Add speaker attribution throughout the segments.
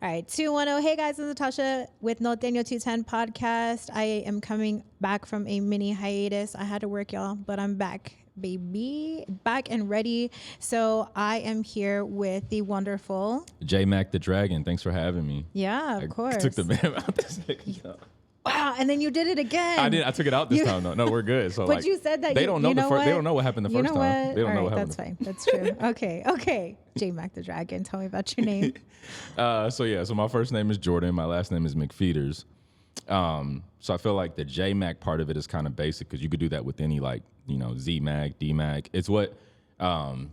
Speaker 1: All right, 210. Hey guys, this is Natasha with Norteño 210 podcast. I am coming back from a mini hiatus. I had to work, y'all, but I'm back, baby. Back and ready. So I am here with the wonderful
Speaker 2: JMac the Dragon. Thanks for having me.
Speaker 1: Yeah, of course.
Speaker 2: I took the man out this nigga.
Speaker 1: Wow, and then you did it again.
Speaker 2: I did. I took it out this time. No, we're good. So,
Speaker 1: but you said that
Speaker 2: they don't know They don't know what happened the first time.
Speaker 1: What?
Speaker 2: They don't know what
Speaker 1: happened. That's fine. That's true. Okay. JMac the Dragon. Tell me about your name.
Speaker 2: So my first name is Jordan. My last name is McFeeters. So I feel like the JMac part of it is kind of basic because you could do that with any ZMac, DMac. It's what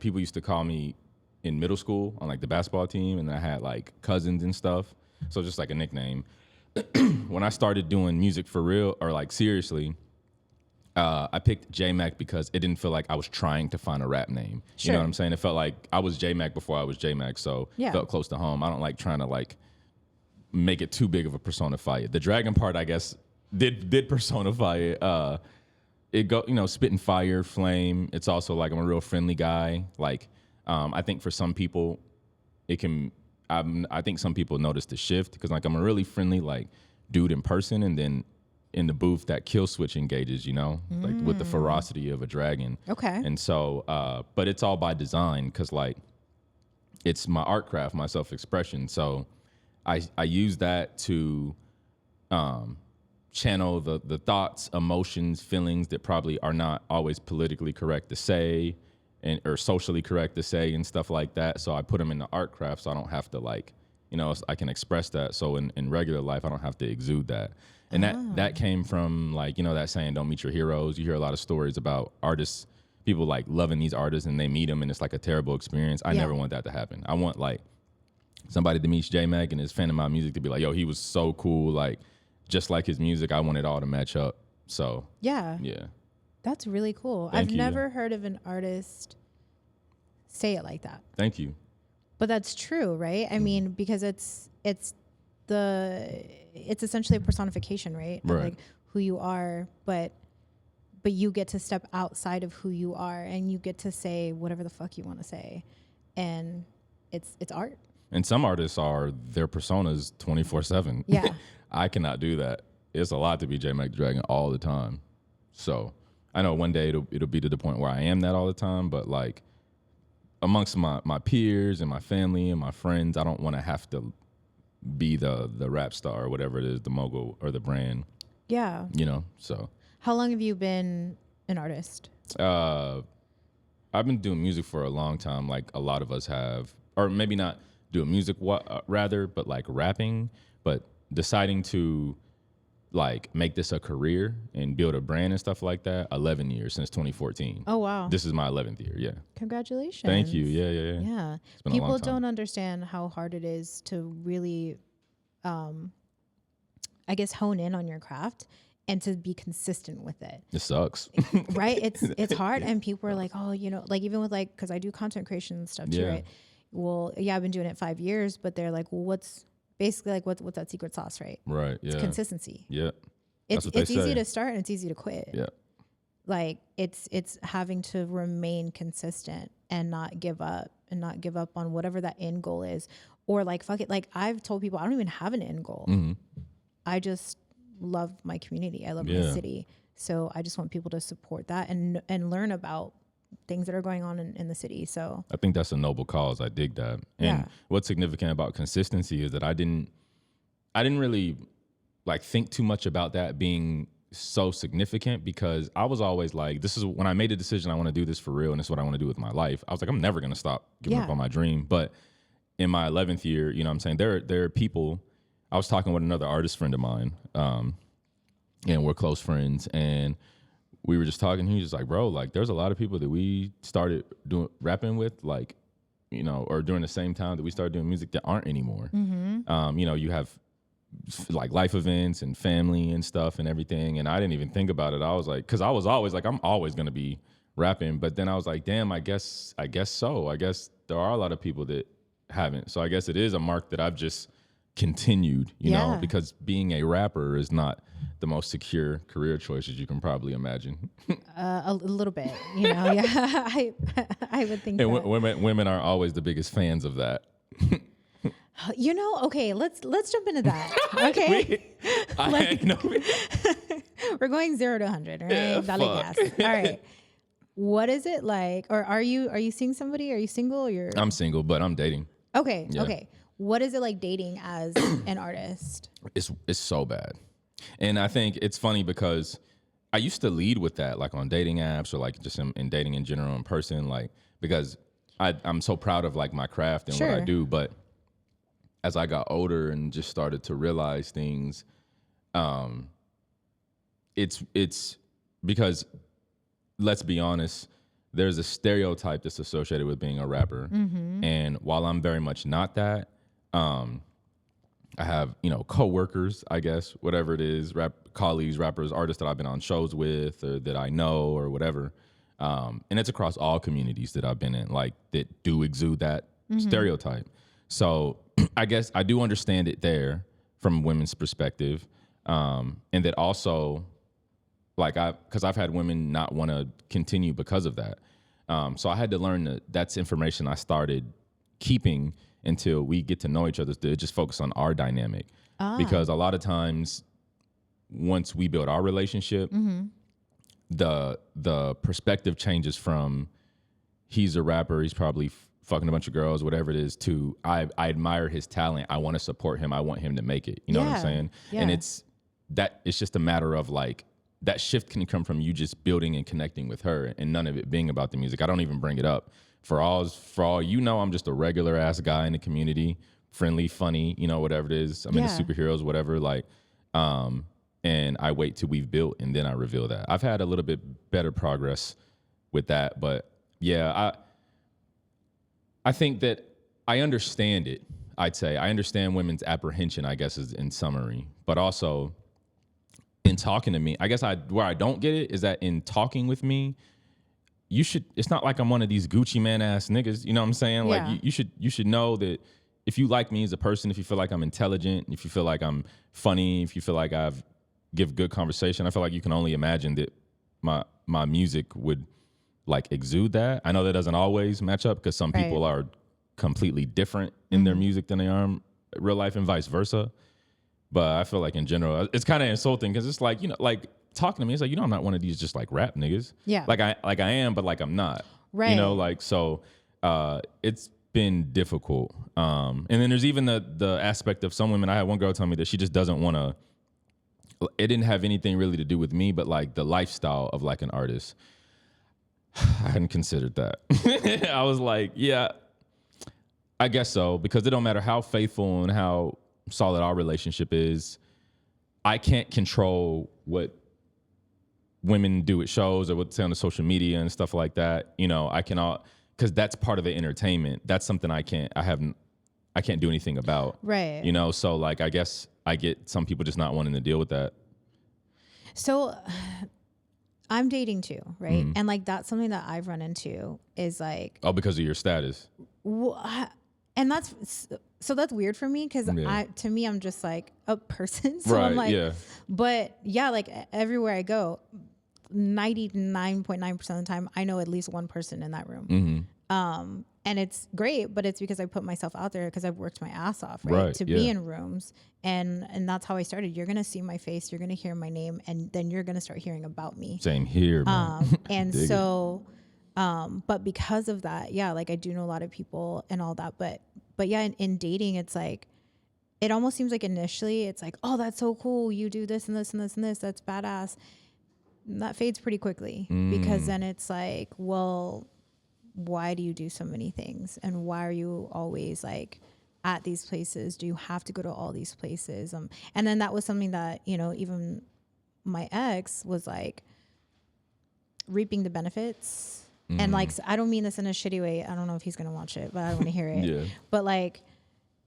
Speaker 2: people used to call me in middle school on like the basketball team, and I had like cousins and stuff. So just like a nickname. When I started doing music for real or like seriously, I picked JMac because it didn't feel like I was trying to find a rap name.
Speaker 1: Sure.
Speaker 2: You know what I'm saying? It felt like I was JMac before I was JMac, so it felt close to home. I don't like trying to like make it too big of a personify it. The dragon part, I guess, did personify it. It go spitting fire, flame. It's also like I'm a real friendly guy. Like I think for some people, it can. I think some people notice the shift because like I'm a really friendly like dude in person, and then in the booth that kill switch engages, like with the ferocity of a dragon.
Speaker 1: Okay.
Speaker 2: And so, but it's all by design because like it's my art craft, my self-expression. So I use that to channel the thoughts, emotions, feelings that probably are not always politically correct to say or socially correct to say and stuff like that. So I put them in the art craft so I don't have to like, I can express that. So in regular life, I don't have to exude that. And that came from like, that saying, don't meet your heroes. You hear a lot of stories about artists, people like loving these artists and they meet them and it's like a terrible experience. I never want that to happen. I want like somebody to meet JMac and is fan of my music to be like, yo, he was so cool. Like just like his music, I want it all to match up. So yeah.
Speaker 1: That's really cool.
Speaker 2: Thank you.
Speaker 1: Never heard of an artist say it like that.
Speaker 2: Thank you.
Speaker 1: But that's true, right? I mean, because it's essentially a personification, right?
Speaker 2: Right.
Speaker 1: Of like who you are, but you get to step outside of who you are and you get to say whatever the fuck you want to say. And it's art.
Speaker 2: And some artists are their personas 24/7.
Speaker 1: Yeah.
Speaker 2: I cannot do that. It's a lot to be JMac the Dragon all the time. So I know one day it'll be to the point where I am that all the time, but like amongst my peers and my family and my friends, I don't want to have to be the rap star or whatever it is, the mogul or the brand.
Speaker 1: Yeah.
Speaker 2: So.
Speaker 1: How long have you been an artist?
Speaker 2: I've been doing music for a long time, like a lot of us have, or maybe not doing music rather, but like rapping, but deciding to like make this a career and build a brand and stuff like that. 11 years since 2014.
Speaker 1: Oh wow.
Speaker 2: This is my 11th year. Yeah.
Speaker 1: Congratulations.
Speaker 2: Thank you. Yeah.
Speaker 1: Yeah. People don't understand how hard it is to really, I guess, hone in on your craft and to be consistent with it.
Speaker 2: It sucks.
Speaker 1: Right. It's hard. And people are like, oh, like even with like, cause I do content creation and stuff too, right? Well, yeah, I've been doing it 5 years, but they're like, well, what's that secret sauce, right?
Speaker 2: Right. Yeah.
Speaker 1: It's consistency.
Speaker 2: Yeah.
Speaker 1: It's easy to start and it's easy to quit.
Speaker 2: Yeah.
Speaker 1: Like it's having to remain consistent and not give up on whatever that end goal is. Or like, fuck it. Like I've told people I don't even have an end goal.
Speaker 2: Mm-hmm.
Speaker 1: I just love my community. I love my city. So I just want people to support that and learn about things that are going on in the city. So
Speaker 2: I think that's a noble cause. I dig that. And what's significant about consistency is that I didn't really like think too much about that being so significant because I was always like, this is when I made a decision, I want to do this for real and this is what I want to do with my life. I was like, I'm never going to stop giving up on my dream. But in my 11th year, you know what I'm saying? There are people, I was talking with another artist friend of mine, and we're close friends, and we were just talking. He was just like, bro, like there's a lot of people that we started rapping with, like, or during the same time that we started doing music that aren't anymore. Mm-hmm. You have like life events and family and stuff and everything. And I didn't even think about it. I was like, cause I was always like, I'm always going to be rapping. But then I was like, damn, I guess so. I guess there are a lot of people that haven't. So I guess it is a mark that I've just continued, you know, because being a rapper is not the most secure career choice as you can probably imagine.
Speaker 1: A little bit, yeah. I would think.
Speaker 2: And women are always the biggest fans of that.
Speaker 1: You know, okay, let's jump into that. Okay. We're going 0 to 100, right?
Speaker 2: Yeah,
Speaker 1: Dale
Speaker 2: fuck.
Speaker 1: gas. All right. What is it like? Or are you seeing somebody? Are you single or you're
Speaker 2: I'm single, but I'm dating.
Speaker 1: Okay,
Speaker 2: Yeah.
Speaker 1: okay. What is it like dating as an artist?
Speaker 2: It's so bad. And I think it's funny because I used to lead with that, like on dating apps or like just in dating in general in person, like because I'm so proud of like my craft and what I do. But as I got older and just started to realize things, it's because let's be honest, there's a stereotype that's associated with being a rapper.
Speaker 1: Mm-hmm.
Speaker 2: And while I'm very much not that, I have, coworkers, I guess, whatever it is, colleagues, rappers, artists that I've been on shows with or that I know or whatever. And it's across all communities that I've been in, like that do exude that stereotype. So I guess I do understand it there from women's perspective. And that also, because I've had women not want to continue because of that. So I had to learn that that's information I started keeping until we get to know each other, to just focus on our dynamic. Because a lot of times, once we build our relationship, the perspective changes from he's a rapper, he's probably fucking a bunch of girls, whatever it is, to I admire his talent, I want to support him, I want him to make it. You know what I'm saying? Yeah. And it's just a matter of like, that shift can come from you just building and connecting with her and none of it being about the music. I don't even bring it up. For all I'm just a regular ass guy in the community, friendly, funny, whatever it is. I'm into superheroes, whatever, and I wait till we've built and then I reveal that. I've had a little bit better progress with that, but yeah, I think that I understand it. I'd say I understand women's apprehension, I guess, is in summary, but also in talking to me, I guess where I don't get it is that in talking with me, it's not like I'm one of these Gucci man ass niggas, you know what I'm saying? Yeah. Like you should know that if you like me as a person, if you feel like I'm intelligent, if you feel like I'm funny, if you feel like I've give good conversation, I feel like you can only imagine that my music would like exude that. I know that doesn't always match up because some people are completely different in their music than they are in real life and vice versa. But I feel like in general, it's kind of insulting because it's like, like talking to me, it's like, I'm not one of these just like rap niggas. Yeah. Like I am, but like I'm not. Right. So it's been difficult. And then there's even the aspect of some women. I had one girl tell me that she just doesn't want to, it didn't have anything really to do with me, but like the lifestyle of like an artist. I hadn't considered that. I was like, yeah, I guess so, because it don't matter how faithful and how solid our relationship is, I can't control what women do at shows or what say on the social media and stuff like that. I cannot, because that's part of the entertainment. That's something I can't do anything about. Right. So like, I guess I get some people just not wanting to deal with that. So I'm dating too, right? And like, that's something that I've run into is like, oh, because of your status. And that's weird for me because to me, I'm just like a person. So right, I'm like, but yeah, like everywhere I go, 99.9% of the time, I know at least one person in that room. And it's great, but it's because I put myself out there because I've worked my ass off, right? To be in rooms. And that's how I started. You're going to see my face. You're going to hear my name. And then you're going to start hearing about me. Same here, man. And so, but because of that, like I do know a lot of people and all that. But yeah, in dating, it's like, it almost seems like initially it's like, oh, that's so cool. You do this and this and this and this. That's badass. And that fades pretty quickly because then it's like, well, why do you do so many things? And why are you always like at these places? Do you have to go to all these places? And then that was something that, even my ex was like reaping the benefits. And like, I don't mean this in a shitty way. I don't know if he's going to watch it, but I want to hear it. But like,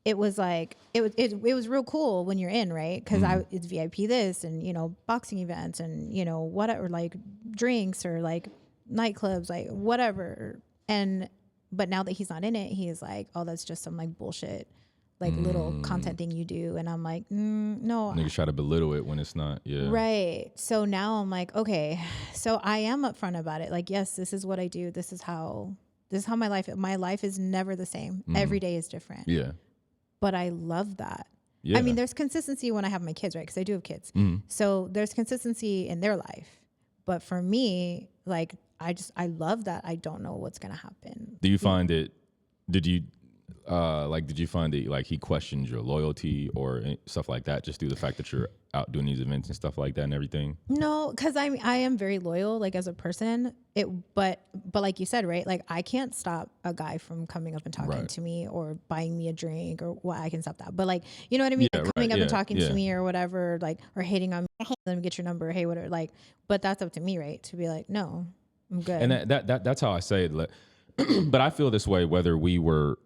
Speaker 2: it was like, it was real cool when you're in, right? Cause it's VIP this and, boxing events and, whatever, like drinks or like nightclubs, like whatever. But now that he's not in it, he's like, oh, that's just some like bullshit, like little content thing you do. And I'm like, no. Niggas try to belittle it when it's not. Yeah. Right. So now I'm like, okay, so I am upfront about it. Like, yes, this is what I do. This is how my life is never the same. Every day is different. Yeah.
Speaker 1: but I love that.
Speaker 2: Yeah.
Speaker 1: I mean, there's consistency when I have my kids, right? Because I do have kids. So there's consistency in their life. But for me, like, I love that I don't know what's going to happen.
Speaker 2: Do you find it, did you find it like he questioned your loyalty or stuff like that just through the fact that you're out doing these events and stuff like that and everything?
Speaker 1: No, because I am very loyal, like, as a person. But like you said, right? Like, I can't stop a guy from coming up and talking to me or buying me a drink or what. I can stop that. But, like, you know what I mean? Like, coming up and talking to me or whatever, like, or hating on me, hey, let me get your number, hey, whatever. Like, but that's up to me, right? To be like, no, I'm good.
Speaker 2: And that's how I say it. But I feel this way whether we were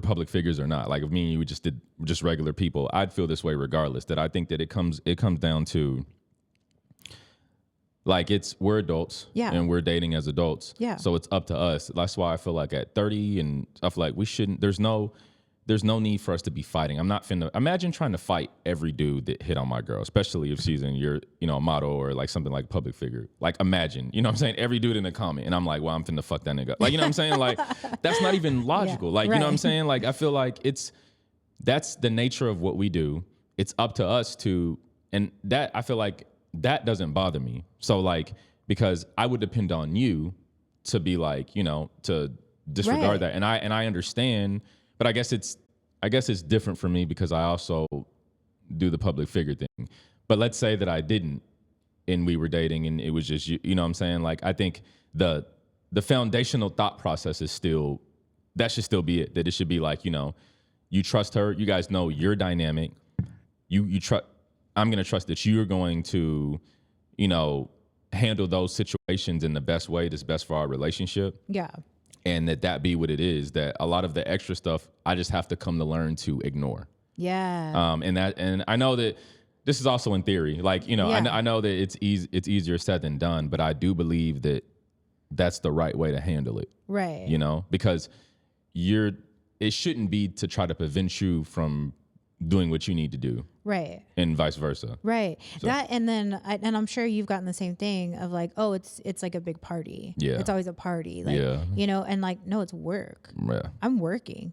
Speaker 2: public figures or not. Like if me and you just regular people, I'd feel this way regardless. That I think that it comes down to, like, we're adults and we're dating as adults. Yeah. So it's up to us. That's why I feel like at 30 and stuff, like, we shouldn't, there's no need for us to be fighting. I'm not finna imagine trying to fight every dude that hit on my girl, especially if she's in your, a model or like something like public figure. Like, imagine, you know what I'm saying? Every dude in the comment. And I'm like, well, I'm finna fuck that nigga. Like, you know what I'm saying? Like, that's not even logical. Like, you know what I'm saying? Like, I feel like that's the nature of what we do. It's up to us to, and that, I feel like that doesn't bother me. So, like, because I would depend on you to be like, to disregard that. And I understand. But I guess it's different for me because I also do the public figure thing. But let's say that I didn't and we were dating and it was just, you know what I'm saying? Like, I think the foundational thought process is still, that should still be it. That it should be like, you trust her. You guys know your dynamic. You trust, I'm going to trust that you're going to, handle those situations in the best way that's best for our relationship. Yeah. And that be what it is, that a lot of the extra stuff, I just have to come to learn to ignore. Yeah. And I know that this is also in theory, like, I know that it's easier said than done, but I do believe that that's the right way to handle it. Right. Because it shouldn't be to try to prevent you from doing what you need to do. Right. And vice versa. Right. So. That, and then, and I'm sure you've gotten the same thing of like, oh, it's like a big party. Yeah. It's always a party. Like, and like, no, it's work. Yeah. I'm working.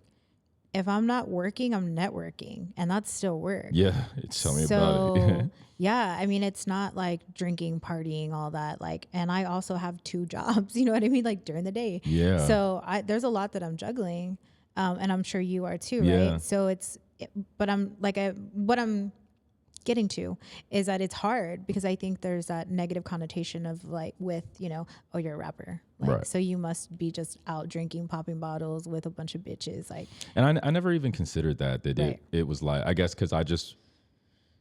Speaker 2: If I'm not working, I'm networking, and that's still work. Yeah. Tell me about it. Yeah. I mean, it's not like drinking, partying, all that. Like, and I also have 2 jobs, you know what I mean? Like during the day. Yeah. So there's a lot that I'm juggling. And I'm sure you are too, right? Yeah. So but what I'm getting to is that it's hard because I think there's that negative connotation of like with, oh, you're a rapper. Like, right. So you must be just out drinking, popping bottles with a bunch of bitches. Like, and I never even considered that right. it was like, I guess, cause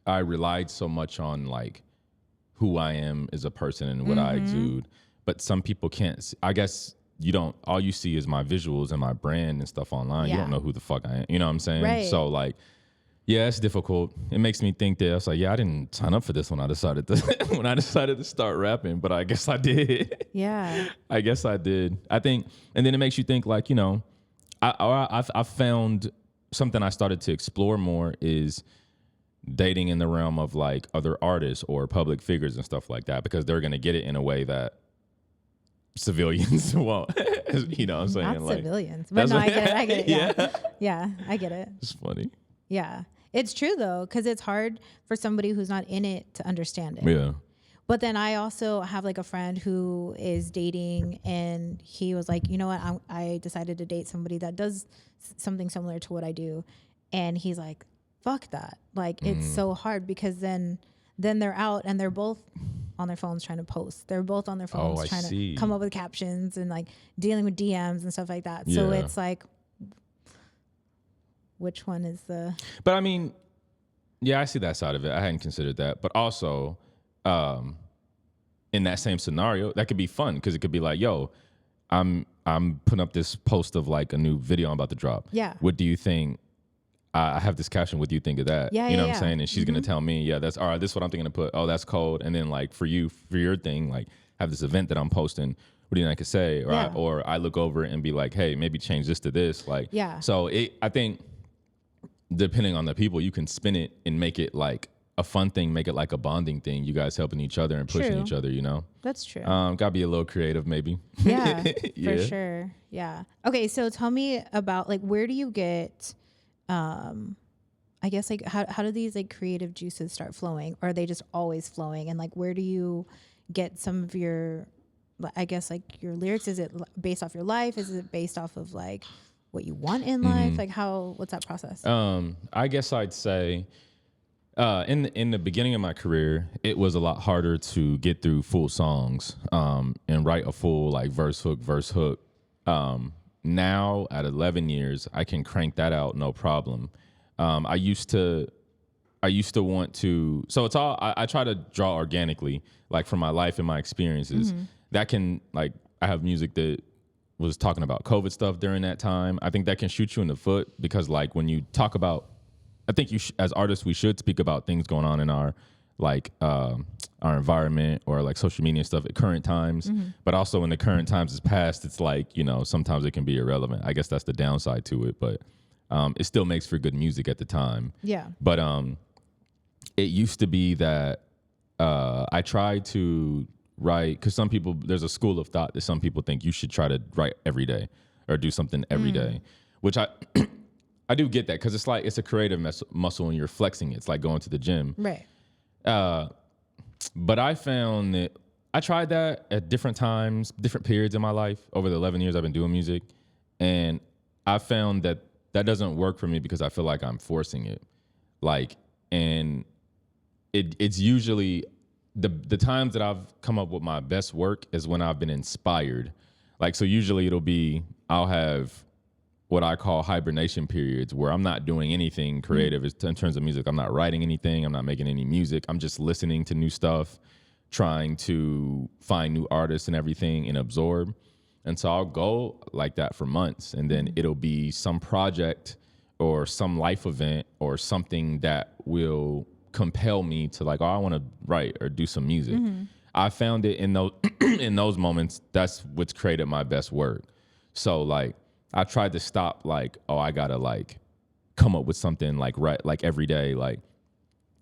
Speaker 2: I relied so much on like who I am as a person and what I exude, but some people can't, I guess, all you see is my visuals and my brand and stuff online. Yeah. You don't know who the fuck I am. You know what I'm saying? Right. So like, yeah, it's difficult. It makes me think that I was like, yeah, I didn't sign up for this when I decided to start rapping, but I guess I did. Yeah. I guess I did. I think, and then it makes you think like, I've found something I started to explore more is dating in the realm of like other artists or public figures and stuff like that, because they're going to get it in a way that civilians won't. You know what I'm saying?
Speaker 1: Not like, civilians. But no, I get it. Yeah. Yeah, I get it.
Speaker 2: It's funny.
Speaker 1: Yeah. It's true though, because it's hard for somebody who's not in it to understand it. Yeah. But then I also have like a friend who is dating, and he was like, you know what? I decided to date somebody that does something similar to what I do. And he's like, fuck that. Like, it's so hard because then they're out and they're both on their phones trying to post. They're both on their phones trying to come up with captions and like dealing with DMs and stuff like that. Yeah. So it's like, which one is the...
Speaker 2: But I mean, yeah, I see that side of it. I hadn't considered that. But also, in that same scenario, that could be fun because it could be like, yo, I'm putting up this post of like a new video I'm about to drop. Yeah. What do you think? I have this caption. What do you think of that? Yeah, you know what I'm saying? And she's going to tell me, yeah, that's all right. This is what I'm thinking to put. Oh, that's cold. And then like for you, for your thing, like have this event that I'm posting. What do you think I could say? Or I look over and be like, hey, maybe change this to this. Like, yeah. So I think depending on the people, you can spin it and make it like a fun thing, make it like a bonding thing. You guys helping each other and pushing each other, That's true. Gotta be a little creative maybe.
Speaker 1: Yeah, yeah. For sure. Yeah. Okay. So tell me about like, where do you get I guess like how do these like creative juices start flowing? Or are they just always flowing? And like where do you get some of your, I guess like your lyrics? Is it based off your life? Is it based off of like what you want in life? Like what's that process?
Speaker 2: I guess I'd say in the beginning of my career, it was a lot harder to get through full songs and write a full like verse hook. Now at 11 years, I can crank that out no problem. I used to want to, so it's all, I try to draw organically, like from my life and my experiences. That can, like, I have music that was talking about COVID stuff during that time. I think that can shoot you in the foot because, like, when you talk about, I think as artists, we should speak about things going on in our, like, our environment or like social media and stuff at current times. But also when the current times is past, it's like, you know, sometimes it can be irrelevant. I guess that's the downside to it, but it still makes for good music at the time.
Speaker 1: Yeah.
Speaker 2: But it used to be that I tried to write, because some people, there's a school of thought that some people think you should try to write every day or do something every day, which I I do get that, because it's like it's a creative muscle and you're flexing it. It's like going to the gym.
Speaker 1: Right.
Speaker 2: But I found that I tried that at different times, different periods in my life over the 11 years I've been doing music. And I found that that doesn't work for me because I feel like I'm forcing it. Like, and it's usually the times that I've come up with my best work is when I've been inspired. Like, so usually it'll be, I'll have what I call hibernation periods where I'm not doing anything creative in terms of music. I'm not writing anything. I'm not making any music. I'm just listening to new stuff, trying to find new artists and everything and absorb. And so I'll go like that for months, and then it'll be some project or some life event or something that will compel me to like, oh, I want to write or do some music. I found it in those in those moments, that's what's created my best work. So like I tried to stop like, oh, I gotta like come up with something like right like every day. Like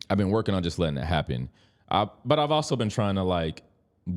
Speaker 2: I've been working on just letting it happen. But I've also been trying to like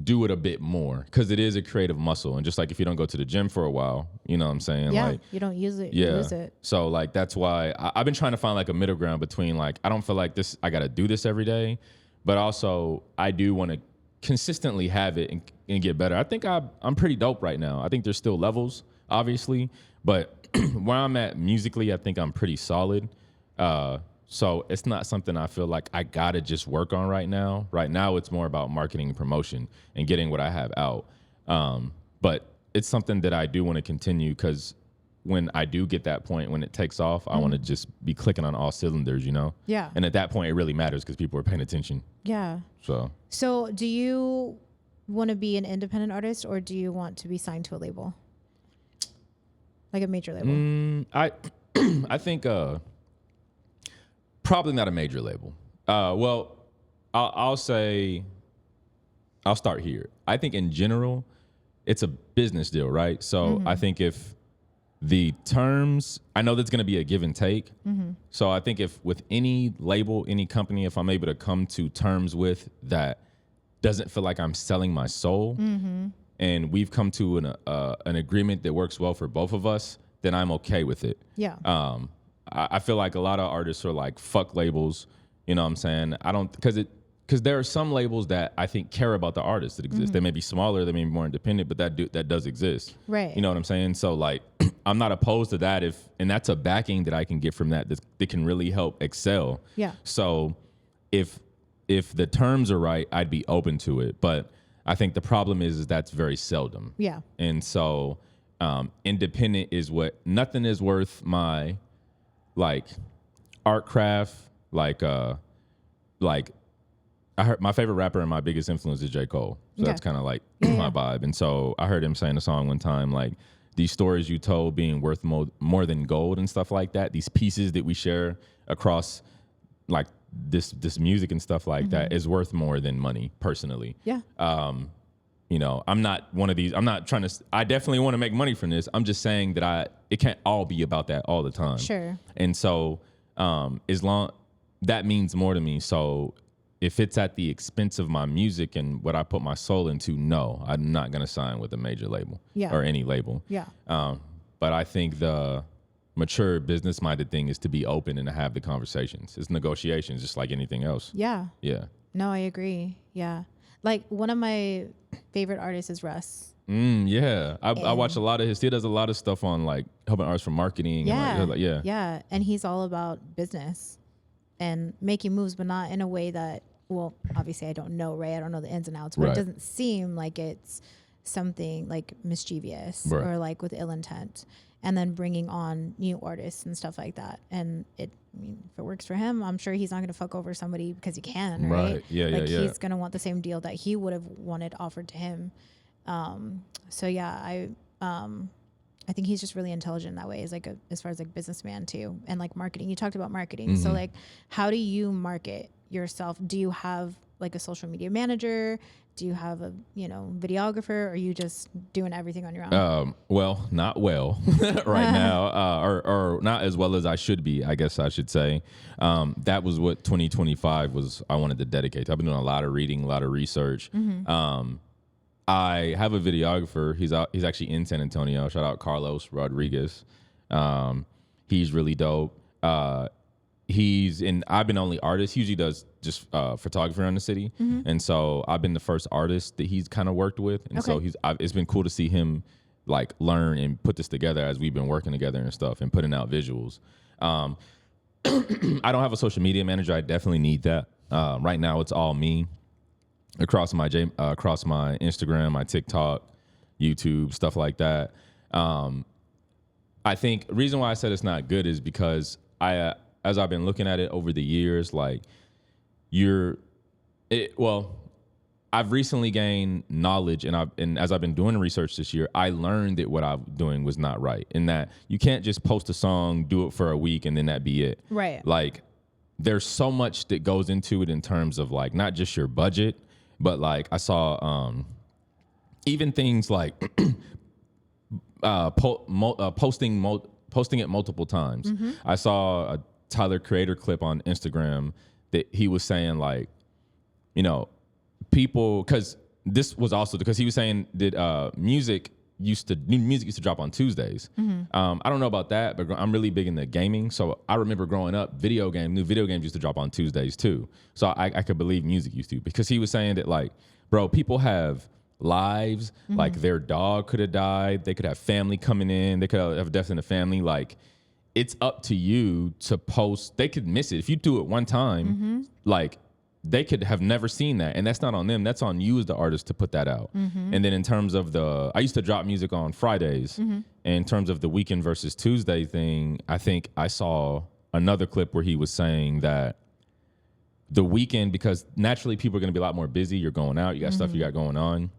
Speaker 2: do it a bit more because it is a creative muscle. And just like if you don't go to the gym for a while, you know what I'm saying?
Speaker 1: Yeah,
Speaker 2: like,
Speaker 1: you don't use it.
Speaker 2: Yeah.
Speaker 1: You lose it.
Speaker 2: So like that's why I've been trying to find like a middle ground between like I don't feel like this I got to do this every day, but also I do want to consistently have it and get better. I think I'm pretty dope right now. I think there's still levels, obviously, but where I'm at musically, I think I'm pretty solid. So it's not something I feel like I gotta just work on right now. Right now, it's more about marketing and promotion and getting what I have out. But it's something that I do want to continue because when I do get that point, when it takes off, I want to just be clicking on all cylinders, you know?
Speaker 1: Yeah.
Speaker 2: And at that point, it really matters because people are paying attention.
Speaker 1: Yeah. So do you want to be an independent artist or do you want to be signed to a label? Like a major label?
Speaker 2: I think probably not a major label. Well, I'll say, I'll start here. I think in general, it's a business deal, right? So I think if the terms, I know that's going to be a give and take. So I think if with any label, any company, if I'm able to come to terms with that doesn't feel like I'm selling my soul, and we've come to an agreement that works well for both of us, then I'm okay with it.
Speaker 1: Yeah.
Speaker 2: I feel like a lot of artists are like, fuck labels. You know what I'm saying? I don't, because there are some labels that I think care about the artists that exist. They may be smaller, they may be more independent, but that does exist.
Speaker 1: Right.
Speaker 2: You know what I'm saying? So like, I'm not opposed to that and that's a backing that I can get from that can really help excel.
Speaker 1: Yeah.
Speaker 2: So if the terms are right, I'd be open to it. But I think the problem is that's very seldom.
Speaker 1: Yeah.
Speaker 2: And so independent is nothing is worth my like art craft, like I heard my favorite rapper and my biggest influence is J. Cole. So that's kind of like my vibe. And so I heard him saying a song one time, like these stories you told being worth more than gold and stuff like that. These pieces that we share across like this music and stuff like that is worth more than money personally.
Speaker 1: Yeah.
Speaker 2: You know, I'm not one of these. I'm not trying to. I definitely want to make money from this. I'm just saying that it can't all be about that all the time.
Speaker 1: Sure.
Speaker 2: And so, as long that means more to me. So, if it's at the expense of my music and what I put my soul into, no, I'm not gonna sign with a major label or any label.
Speaker 1: Yeah.
Speaker 2: But I think mature business minded thing is to be open and to have the conversations. It's negotiations, just like anything else.
Speaker 1: Yeah.
Speaker 2: Yeah.
Speaker 1: No, I agree. Yeah. Like one of my favorite artists is Russ.
Speaker 2: Yeah. I watch a lot of he does a lot of stuff on like helping artists from marketing.
Speaker 1: Yeah.
Speaker 2: And yeah.
Speaker 1: Yeah. And he's all about business and making moves, but not in a way that, well, obviously I don't know, right? I don't know the ins and outs, but it doesn't seem like it's something like mischievous or like with ill intent. And then bringing on new artists and stuff like that. And I mean, if it works for him, I'm sure he's not going to fuck over somebody because he can, right?
Speaker 2: Yeah,
Speaker 1: like he's going to want the same deal that he would have wanted offered to him. So yeah, I think he's just really intelligent in that way, is like as far as like businessman too. And like marketing, you talked about marketing. So like, how do you market yourself? Do you have like a social media manager? Do you have a, videographer, or are you just doing everything on your own?
Speaker 2: Well, not well right now, or not as well as I should be, I guess I should say. That was what 2025 was. I wanted to dedicate to. I've been doing a lot of reading, a lot of research. I have a videographer. He's actually in San Antonio. Shout out Carlos Rodriguez. He's really dope. I've been only artist. He usually does just photography around the city. And so I've been the first artist that he's kind of worked with. And so it's been cool to see him like learn and put this together as we've been working together and stuff and putting out visuals. I don't have a social media manager. I definitely need that. Right now it's all me across my Instagram, my TikTok, YouTube, stuff like that. I think the reason why I said it's not good is because as I've been looking at it over the years, like I've recently gained knowledge, and as I've been doing research this year, I learned that what I'm doing was not right, and that you can't just post a song, do it for a week, and then that be it.
Speaker 1: Right.
Speaker 2: Like there's so much that goes into it in terms of like not just your budget, but like I saw even things like posting it multiple times. I saw a Tyler Creator clip on Instagram that he was saying like, people, because this was also because he was saying that new music used to drop on Tuesdays. I don't know about that, but I'm really big into gaming. So I remember growing up, new video games used to drop on Tuesdays too. So I could believe music used to, because he was saying that like, bro, people have lives, like their dog could have died. They could have family coming in. They could have death in the family. Like, it's up to you to post. They could miss it. If you do it one time, like they could have never seen that. And that's not on them. That's on you as the artist to put that out. And then in terms of I used to drop music on Fridays. And in terms of the weekend versus Tuesday thing, I think I saw another clip where he was saying that the weekend, because naturally people are going to be a lot more busy. You're going out, you got stuff you got going on.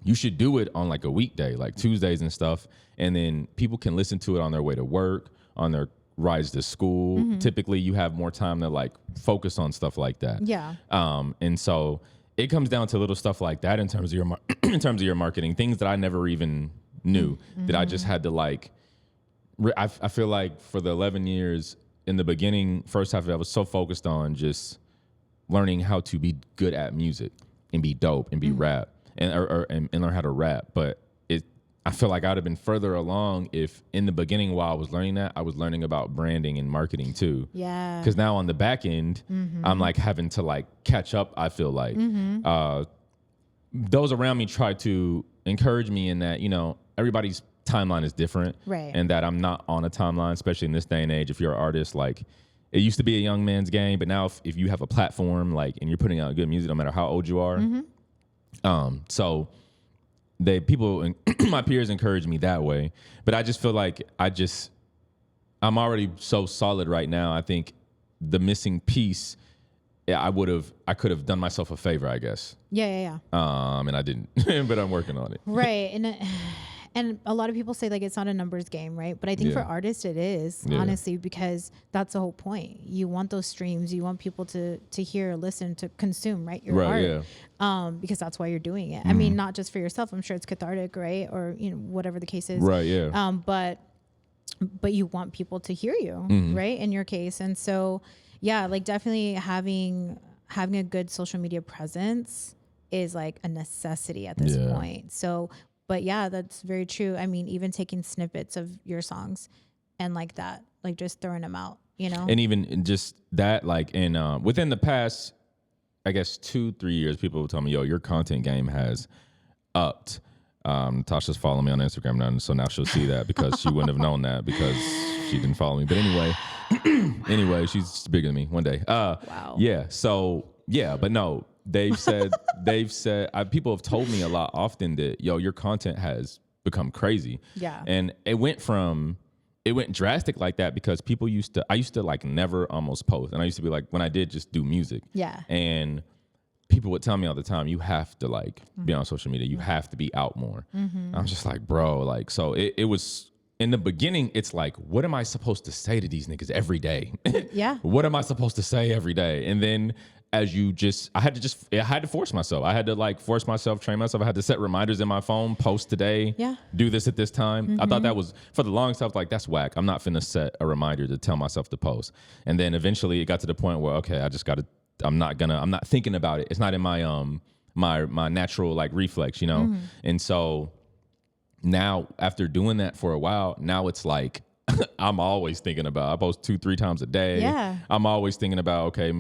Speaker 2: You should do it on like a weekday, like Tuesdays and stuff. And then people can listen to it on their way to work, on their rides to school. Typically you have more time to like focus on stuff like that.
Speaker 1: Yeah.
Speaker 2: And so it comes down to little stuff like that in terms of your your marketing, things that I never even knew that I just had to like, I feel like for the 11 years in the beginning, first half of it, I was so focused on just learning how to be good at music and be dope and be rap and learn how to rap. But I feel like I'd have been further along if in the beginning while I was learning that, I was learning about branding and marketing too.
Speaker 1: Yeah.
Speaker 2: Because now on the back end, I'm like having to like catch up, I feel like. Those around me try to encourage me in that, everybody's timeline is different.
Speaker 1: Right.
Speaker 2: And that I'm not on a timeline, especially in this day and age. If you're an artist, like it used to be a young man's game, but now if you have a platform, like, and you're putting out good music, no matter how old you are. So my peers encourage me that way, but I just feel like I'm already so solid right now. I think the missing piece, I could have done myself a favor, I guess.
Speaker 1: Yeah.
Speaker 2: And I didn't, but I'm working on it.
Speaker 1: Right. And a lot of people say like it's not a numbers game, right? But I think for artists it is, honestly, because that's the whole point. You want those streams, you want people to hear, listen, to consume, right? Your art. Because that's why you're doing it. I mean, not just for yourself. I'm sure it's cathartic, right? Or whatever the case is.
Speaker 2: Right, yeah.
Speaker 1: But you want people to hear you, right? In your case. And so yeah, like definitely having a good social media presence is like a necessity at this point. So but yeah, that's very true. I mean, even taking snippets of your songs and like that, like just throwing them out, you know?
Speaker 2: And even in just that, like in within the past, I guess 2-3 years, people will tell me, yo, your content game has upped. Tasha's following me on Instagram now, so now she'll see that because she wouldn't have known that because she didn't follow me. But anyway, she's bigger than me one day.
Speaker 1: Wow.
Speaker 2: Yeah. So yeah, but no, they've said people have told me a lot often that, yo, your content has become crazy.
Speaker 1: Yeah.
Speaker 2: And it went drastic like that because I used to like never almost post. And I used to be like, when I did just do music.
Speaker 1: Yeah.
Speaker 2: And people would tell me all the time, you have to like be on social media. You have to be out more. I'm just like, bro, like, so it was in the beginning, it's like, what am I supposed to say to these niggas every day?
Speaker 1: Yeah.
Speaker 2: What am I supposed to say every day? And then I had to force myself. I had to like force myself, train myself. I had to set reminders in my phone, post today, do this at this time. I thought that was, for the longest time, like, that's whack. I'm not finna set a reminder to tell myself to post. And then eventually it got to the point where, okay, I'm not thinking about it. It's not in my, my natural like reflex, you know? And so now after doing that for a while, now it's like, I'm always thinking about, I post 2-3 times a day.
Speaker 1: Yeah.
Speaker 2: I'm always thinking about, okay,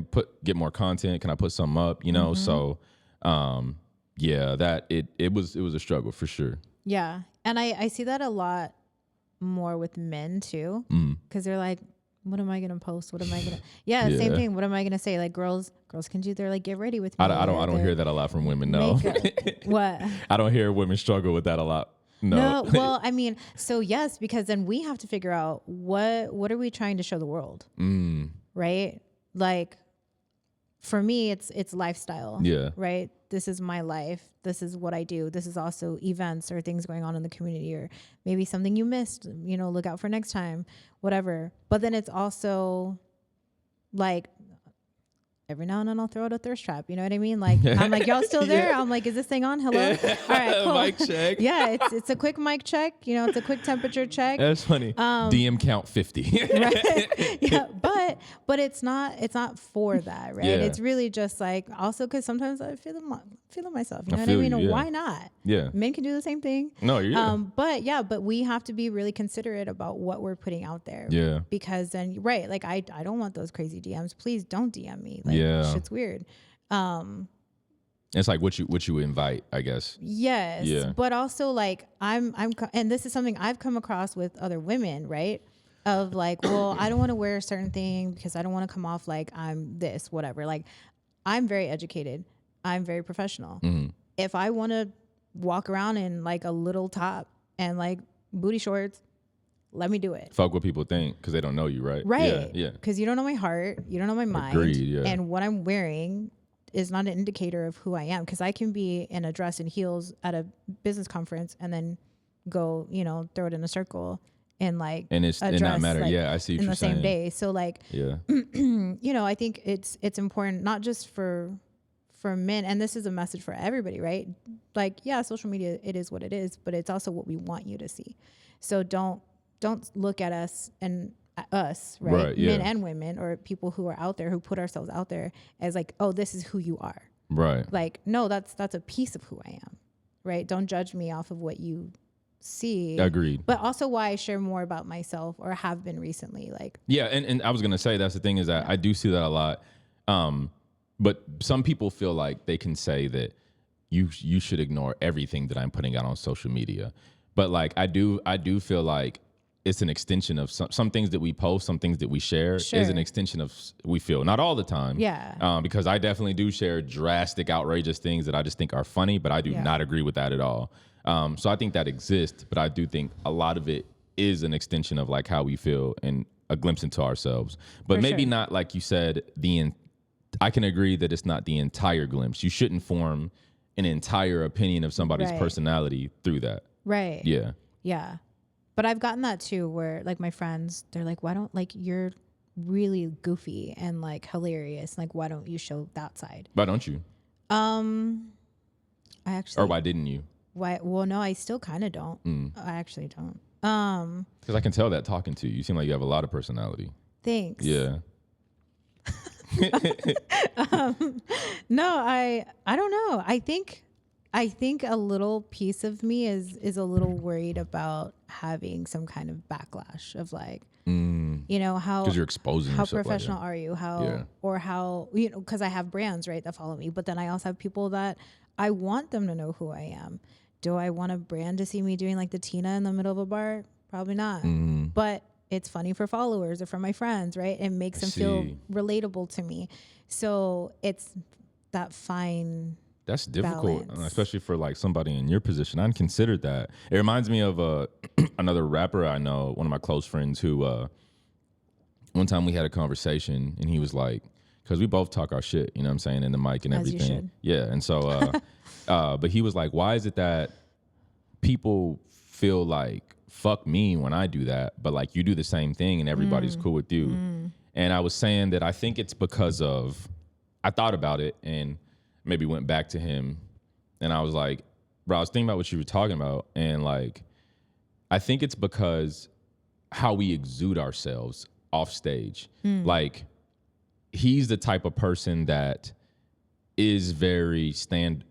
Speaker 2: get more content. Can I put something up? You know? So, yeah, that it was a struggle for sure.
Speaker 1: Yeah. And I see that a lot more with men too. Cause they're like, what am I going to post? What am I going to, yeah, same thing. What am I going to say? Like girls can do their like, get ready with me.
Speaker 2: I don't hear that a lot from women. No.
Speaker 1: What?
Speaker 2: I don't hear women struggle with that a lot. No.
Speaker 1: Well, I mean, so yes, because then we have to figure out what are we trying to show the world, right? Like, for me, it's lifestyle.
Speaker 2: Yeah.
Speaker 1: Right. This is my life. This is what I do. This is also events or things going on in the community, or maybe something you missed. You know, look out for next time, whatever. But then it's also like, every now and then I'll throw out a thirst trap. You know what I mean? Like, I'm like, y'all still there? Yeah. I'm like, is this thing on? Hello? All right, cool.
Speaker 2: Mic check.
Speaker 1: Yeah, it's a quick mic check. You know, it's a quick temperature check.
Speaker 2: That's funny. DM count 50.
Speaker 1: Right? Yeah, but it's not for that, right? Yeah. It's really just like, also because sometimes I feeling myself. You know what I mean? Why not?
Speaker 2: Yeah.
Speaker 1: Men can do the same thing.
Speaker 2: No, yeah.
Speaker 1: But we have to be really considerate about what we're putting out there.
Speaker 2: Yeah.
Speaker 1: Because then, right, like I don't want those crazy DMs. Please don't DM me. Like, shit's weird.
Speaker 2: It's like what you invite, I guess.
Speaker 1: Yes. Yeah. But also like and this is something I've come across with other women, right? Of like, well, I don't want to wear a certain thing because I don't want to come off like I'm this, whatever. Like, I'm very educated. I'm very professional. If I want to walk around in like a little top and like booty shorts, let me do it.
Speaker 2: Fuck what people think because they don't know you, right?
Speaker 1: Right. Yeah. Because you don't know my heart. You don't know my mind.
Speaker 2: Agreed, yeah.
Speaker 1: And what I'm wearing is not an indicator of who I am, because I can be in a dress and heels at a business conference and then go, you know, throw it in a circle and like
Speaker 2: and not matter. Like, I see what
Speaker 1: in
Speaker 2: you're
Speaker 1: the
Speaker 2: saying.
Speaker 1: same day. So like, you know, I think it's important not just for men, and this is a message for everybody, right? Like, yeah, social media, it is what it is, but it's also what we want you to see. So don't look at us and us, right? Men and women, or people who are out there, who put ourselves out there as like, oh, this is who you are.
Speaker 2: Right.
Speaker 1: Like, no, that's a piece of who I am, right? Don't judge me off of what you see.
Speaker 2: Agreed.
Speaker 1: But also why I share more about myself, or have been recently. Like,
Speaker 2: yeah, and I was gonna say, that's the thing, is that I do see that a lot. But some people feel like they can say that you should ignore everything that I'm putting out on social media. But like, I do feel like it's an extension of some things that we post, some things that we share is an extension of, we feel, not all the time.
Speaker 1: Yeah.
Speaker 2: Because I definitely do share drastic, outrageous things that I just think are funny, but I do not agree with that at all. So I think that exists, but I do think a lot of it is an extension of like how we feel and a glimpse into ourselves. But maybe not, like you said, I can agree that it's not the entire glimpse. You shouldn't form an entire opinion of somebody's personality through that.
Speaker 1: Right.
Speaker 2: Yeah.
Speaker 1: Yeah. But I've gotten that too, where like my friends, they're like, why don't, like, you're really goofy and like hilarious. Like, why don't you show that side?
Speaker 2: Why don't you?
Speaker 1: I actually.
Speaker 2: Or why didn't you?
Speaker 1: Why? Well, no, I still kind of don't. I actually don't.
Speaker 2: Because I can tell that talking to you. You seem like you have a lot of personality.
Speaker 1: Thanks.
Speaker 2: Yeah.
Speaker 1: No, I don't know. I think a little piece of me is a little worried about having some kind of backlash of like, You know,
Speaker 2: because you're exposing
Speaker 1: how
Speaker 2: yourself
Speaker 1: professional
Speaker 2: like
Speaker 1: are you? How, you know, because I have brands, right, that follow me, but then I also have people that I want them to know who I am. Do I want a brand to see me doing like the Tina in the middle of a bar? Probably not. But it's funny for followers or for my friends, right? It makes them feel relatable to me. So it's that fine.
Speaker 2: That's difficult,
Speaker 1: balance.
Speaker 2: Especially for like somebody in your position. I hadn't considered that. It reminds me of another rapper I know, one of my close friends who one time we had a conversation and he was like, because we both talk our shit, you know what I'm saying, in the mic and everything.
Speaker 1: As you should.
Speaker 2: Yeah. And so, but he was like, why is it that people feel like fuck me when I do that, but like you do the same thing and everybody's cool with you? And I was saying that I think it's because of, I thought about it and maybe went back to him and I was like, bro, I was thinking about what you were talking about. And like, I think it's because how we exude ourselves off stage. Like, he's the type of person that is very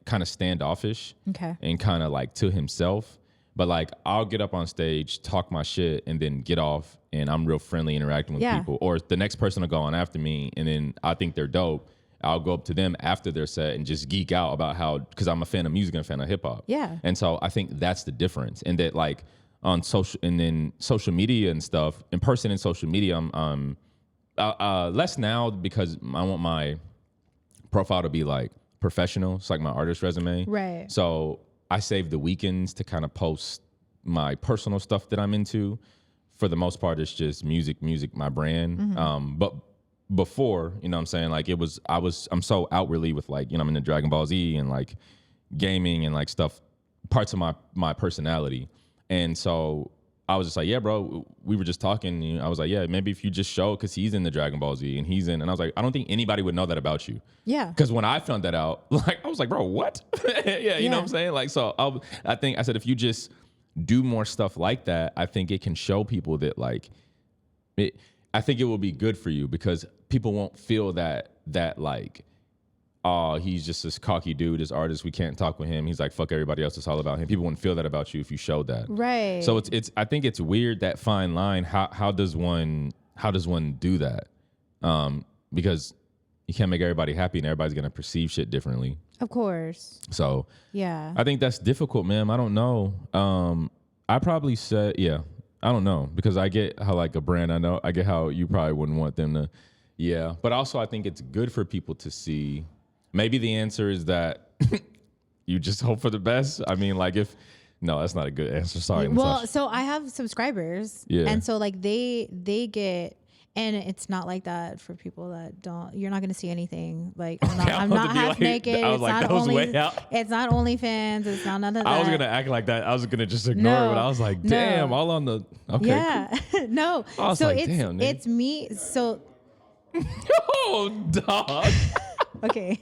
Speaker 2: kind of standoffish and kind of like to himself. But like, I'll get up on stage, talk my shit, and then get off, and I'm real friendly interacting with people. Or the next person will go on after me, and then I think they're dope. I'll go up to them after their set and just geek out about how, because I'm a fan of music and a fan of hip hop.
Speaker 1: Yeah.
Speaker 2: And so I think that's the difference. And that like on social media and stuff, in person and social media, I'm less now because I want my profile to be like professional. It's like my artist resume.
Speaker 1: Right.
Speaker 2: So I save the weekends to kind of post my personal stuff that I'm into. For the most part, it's just music, my brand. But before, you know what I'm saying, like I'm so outwardly with like, you know, I'm into Dragon Ball Z and like gaming and like stuff, parts of my personality. And so I was just like, yeah, bro, we were just talking. And I was like, yeah, maybe if you just show, because he's in the Dragon Ball Z and and I was like, I don't think anybody would know that about you.
Speaker 1: Yeah.
Speaker 2: Because when I found that out, like, I was like, bro, what? Yeah, you know what I'm saying? Like, so I said, if you just do more stuff like that, I think it can show people that like, I think it will be good for you because people won't feel that like, oh, he's just this cocky dude, this artist, we can't talk with him. He's like, fuck everybody else, it's all about him. People wouldn't feel that about you if you showed that.
Speaker 1: Right.
Speaker 2: So it's I think it's weird, that fine line. How does one do that? Because you can't make everybody happy and everybody's gonna perceive shit differently.
Speaker 1: Of course.
Speaker 2: So
Speaker 1: yeah,
Speaker 2: I think that's difficult, man. I don't know. I probably said, yeah, I don't know, because I get how like a brand, I get how you probably wouldn't want them to, yeah. But also I think it's good for people to see. Maybe the answer is that you just hope for the best. I mean, like no, that's not a good answer. Sorry.
Speaker 1: Well,
Speaker 2: Natasha.
Speaker 1: so I have subscribers.
Speaker 2: Yeah.
Speaker 1: And so like they get, and it's not like that for people that don't, you're not going to see anything. Like I'm not half naked.
Speaker 2: I was like, that was way out.
Speaker 1: It's not OnlyFans. It's not none of that.
Speaker 2: I was going to act like that. I was going to just ignore it, but I was like, damn, all on the, okay.
Speaker 1: Yeah. No.
Speaker 2: I was
Speaker 1: so
Speaker 2: like, damn, nigga.
Speaker 1: it's me. So.
Speaker 2: Oh, dog.
Speaker 1: Okay.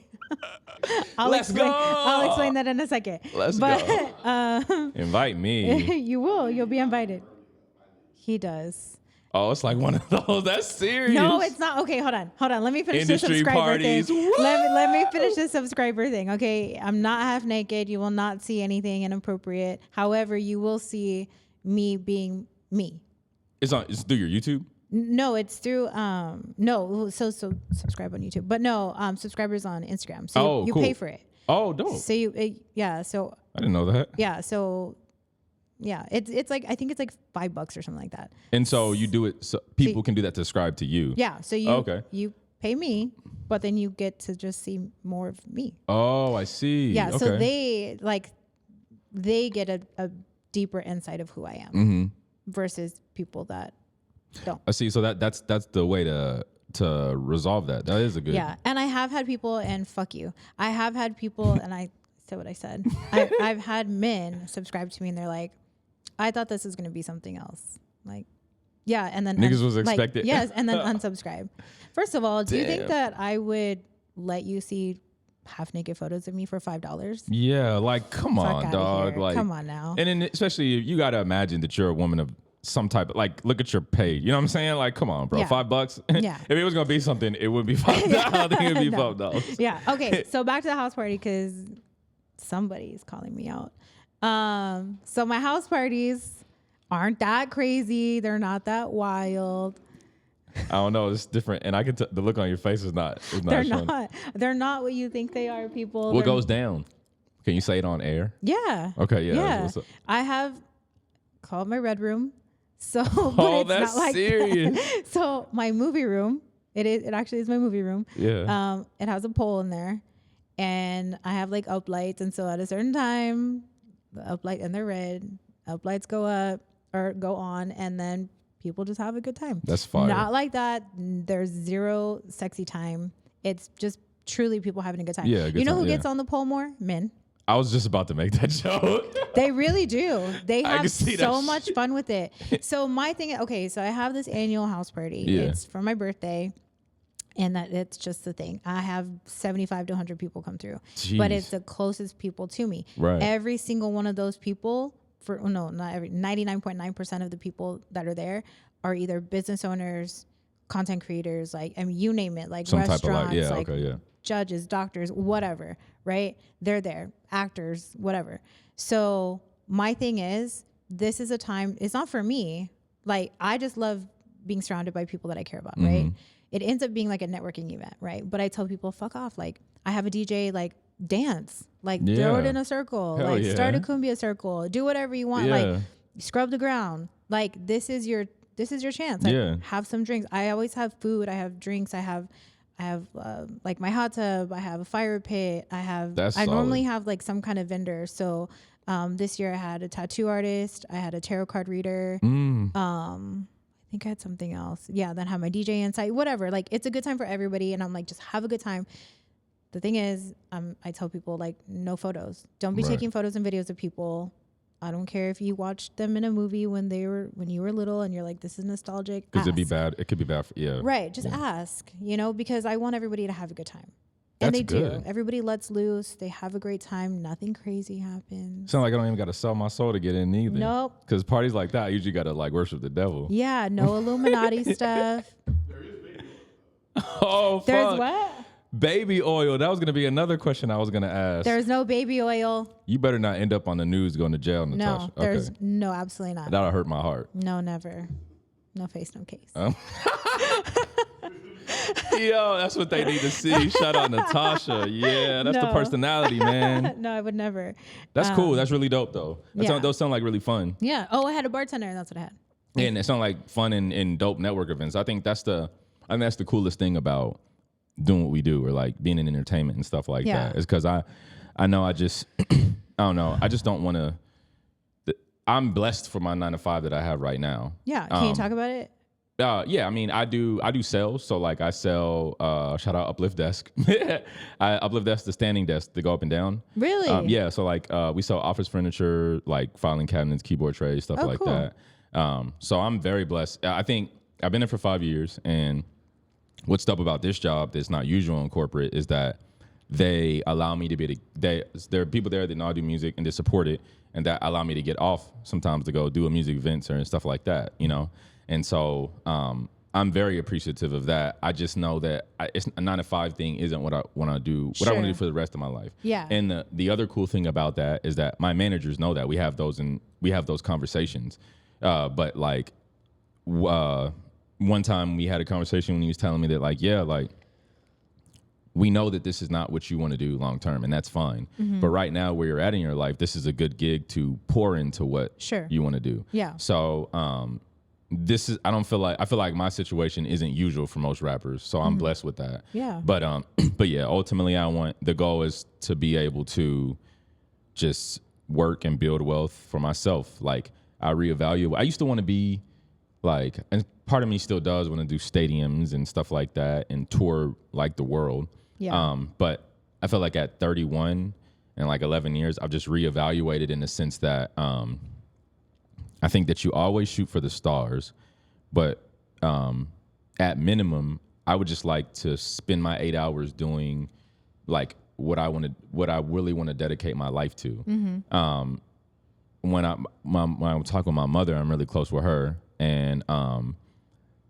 Speaker 1: I'll
Speaker 2: Let's
Speaker 1: explain that in a second.
Speaker 2: Let's go. Invite me.
Speaker 1: You will. You'll be invited. He does.
Speaker 2: Oh, it's like one of those. That's serious.
Speaker 1: No, it's not. Okay, hold on. Let me finish
Speaker 2: Industry
Speaker 1: the subscriber
Speaker 2: parties.
Speaker 1: thing. Let me finish the subscriber thing. Okay, I'm not half naked. You will not see anything inappropriate. However, you will see me being me.
Speaker 2: It's through your YouTube?
Speaker 1: No, it's through so subscribe on YouTube, but no, subscribers on Instagram. So you
Speaker 2: cool.
Speaker 1: pay for it.
Speaker 2: Oh, dope.
Speaker 1: So so
Speaker 2: I didn't know that.
Speaker 1: Yeah, so yeah, it's like, I think it's like $5 or something like that.
Speaker 2: And so you do it so people can do that to subscribe to you.
Speaker 1: Yeah, so you pay me, but then you get to just see more of me.
Speaker 2: Oh, I see.
Speaker 1: Yeah,
Speaker 2: okay.
Speaker 1: so they get a deeper insight of who I am versus people that don't.
Speaker 2: I see. So that's the way to resolve that. That is a good.
Speaker 1: Yeah, and I have had people, and fuck you, I have had people, and I said what I said. I've had men subscribe to me, and they're like, I thought this was going to be something else. Like, yeah, and then
Speaker 2: niggas was expected.
Speaker 1: Yes, and then unsubscribe. First of all, do you think
Speaker 2: Damn.
Speaker 1: that I would let you see half naked photos of me for $5?
Speaker 2: Yeah, like come on, dog.
Speaker 1: Here.
Speaker 2: Like
Speaker 1: come on now.
Speaker 2: And then especially you got to imagine that you're a woman of some type of, like, look at your pay. You know what I'm saying? Like, come on, bro.
Speaker 1: Yeah.
Speaker 2: $5.
Speaker 1: Yeah.
Speaker 2: If it was gonna be something, it would be $5. I don't think it'd be
Speaker 1: No.
Speaker 2: $5.
Speaker 1: Yeah. Okay. So back to the house party, because somebody's calling me out. So my house parties aren't that crazy. They're not that wild.
Speaker 2: I don't know. It's different, and I can the look on your face is not.
Speaker 1: They're
Speaker 2: showing.
Speaker 1: not. They're not what you think they are, people.
Speaker 2: What goes down? Can you say it on air?
Speaker 1: Yeah.
Speaker 2: Okay. Yeah.
Speaker 1: Yeah. I have called my red room. So,
Speaker 2: oh, that's not like serious.
Speaker 1: That. So my movie room. It actually is my movie room.
Speaker 2: Yeah.
Speaker 1: It has a pole in there, and I have like up lights, and so at a certain time, the up light and they're red. Up lights go up or go on, and then people just have a good time.
Speaker 2: That's fire.
Speaker 1: Not like that. There's zero sexy time. It's just truly people having a good time.
Speaker 2: Yeah,
Speaker 1: you know who gets on the pole more? Men.
Speaker 2: I was just about to make that joke.
Speaker 1: They really do. They have so much fun with it. So my thing, okay, so I have this annual house party.
Speaker 2: Yeah.
Speaker 1: It's for my birthday. And that it's just the thing. I have 75 to 100 people come through.
Speaker 2: Jeez.
Speaker 1: But it's the closest people to me.
Speaker 2: Right.
Speaker 1: Every single one of those people, not every, 99.9% of the people that are there are either business owners, content creators, like, I mean, you name it, like
Speaker 2: some
Speaker 1: restaurants,
Speaker 2: type of like,
Speaker 1: judges, doctors, whatever, right? They're there, actors, whatever. So my thing is, this is a time, it's not for me. Like, I just love being surrounded by people that I care about, right? It ends up being like a networking event, right? But I tell people, fuck off. Like, I have a DJ, like, dance, like throw it in a circle,
Speaker 2: Hell
Speaker 1: like start a cumbia circle, do whatever you want, like scrub the ground. Like, this is your chance. Like, have some drinks. I always have food. I have drinks. I have like my hot tub. I have a fire pit. I normally have like some kind of vendor. So this year I had a tattoo artist. I had a tarot card reader. I think I had something else. Yeah, then have my DJ inside, whatever. Like, it's a good time for everybody. And I'm like, just have a good time. The thing is, I tell people, like, no photos. Don't be taking photos and videos of people. I don't care if you watched them in a movie when you were little and you're like, this is nostalgic.
Speaker 2: Because it'd be bad. It could be bad.
Speaker 1: Right. Just ask, because I want everybody to have a good time. And they do. Everybody lets loose. They have a great time. Nothing crazy happens.
Speaker 2: Sound like I don't even got to sell my soul to get in either.
Speaker 1: Nope.
Speaker 2: Because parties like that, I usually got to like worship the devil.
Speaker 1: Yeah. No Illuminati stuff.
Speaker 2: There is baby oil. Oh, fuck.
Speaker 1: There's what?
Speaker 2: Baby oil. That was going to be another question I was going to ask.
Speaker 1: There's no baby oil.
Speaker 2: You better not end up on the news going to jail, Natasha.
Speaker 1: No, there's no, absolutely not.
Speaker 2: That'll hurt my heart.
Speaker 1: No, never. No face, no case.
Speaker 2: Yo, that's what they need to see. Shout out Natasha. Yeah, that's the personality, man.
Speaker 1: No, I would never.
Speaker 2: That's cool. That's really dope, though. Those sound like really fun.
Speaker 1: Yeah. Oh, I had a bartender, and that's what I had.
Speaker 2: Yeah, and it sounds like fun and dope network events. I think that's the coolest thing about doing what we do, or like being in entertainment and stuff like that. Is because I know I just I don't know. I just don't want to. I'm blessed for my 9 to 5 that I have right now.
Speaker 1: Yeah. Can you talk about it?
Speaker 2: Yeah, I mean, I do sales. So like I sell, shout out Uplift Desk. Uplift Desk, the standing desk to go up and down.
Speaker 1: Really?
Speaker 2: Yeah. So like we sell office furniture, like filing cabinets, keyboard trays, stuff like that. So I'm very blessed. I think I've been there for 5 years, and what's dope about this job that's not usual in corporate is that they allow me to be there are people there that know I do music and they support it, and that allow me to get off sometimes to go do a music events or stuff like that, And so I'm very appreciative of that. I just know that it's a 9 to 5 thing isn't what I want to do. What I want to do for the rest of my life.
Speaker 1: Yeah.
Speaker 2: And the other cool thing about that is that my managers know that we have those conversations. But like one time we had a conversation when he was telling me that like we know that this is not what you want to do long term, and that's fine. Mm-hmm. But right now, where you're at in your life, this is a good gig to pour into what you want to do.
Speaker 1: Yeah.
Speaker 2: So I feel like my situation isn't usual for most rappers, so I'm blessed with that.
Speaker 1: Yeah.
Speaker 2: But yeah, ultimately the goal is to be able to just work and build wealth for myself. Like I reevaluate. I used to want to be like, and part of me still does want to do stadiums and stuff like that and tour like the world.
Speaker 1: Yeah.
Speaker 2: But I feel like at 31 and like 11 years, I've just reevaluated in the sense that I think that you always shoot for the stars, but at minimum, I would just like to spend my 8 hours doing like what I really want to dedicate my life to. Mm-hmm. When I'm talking with my mother, I'm really close with her, and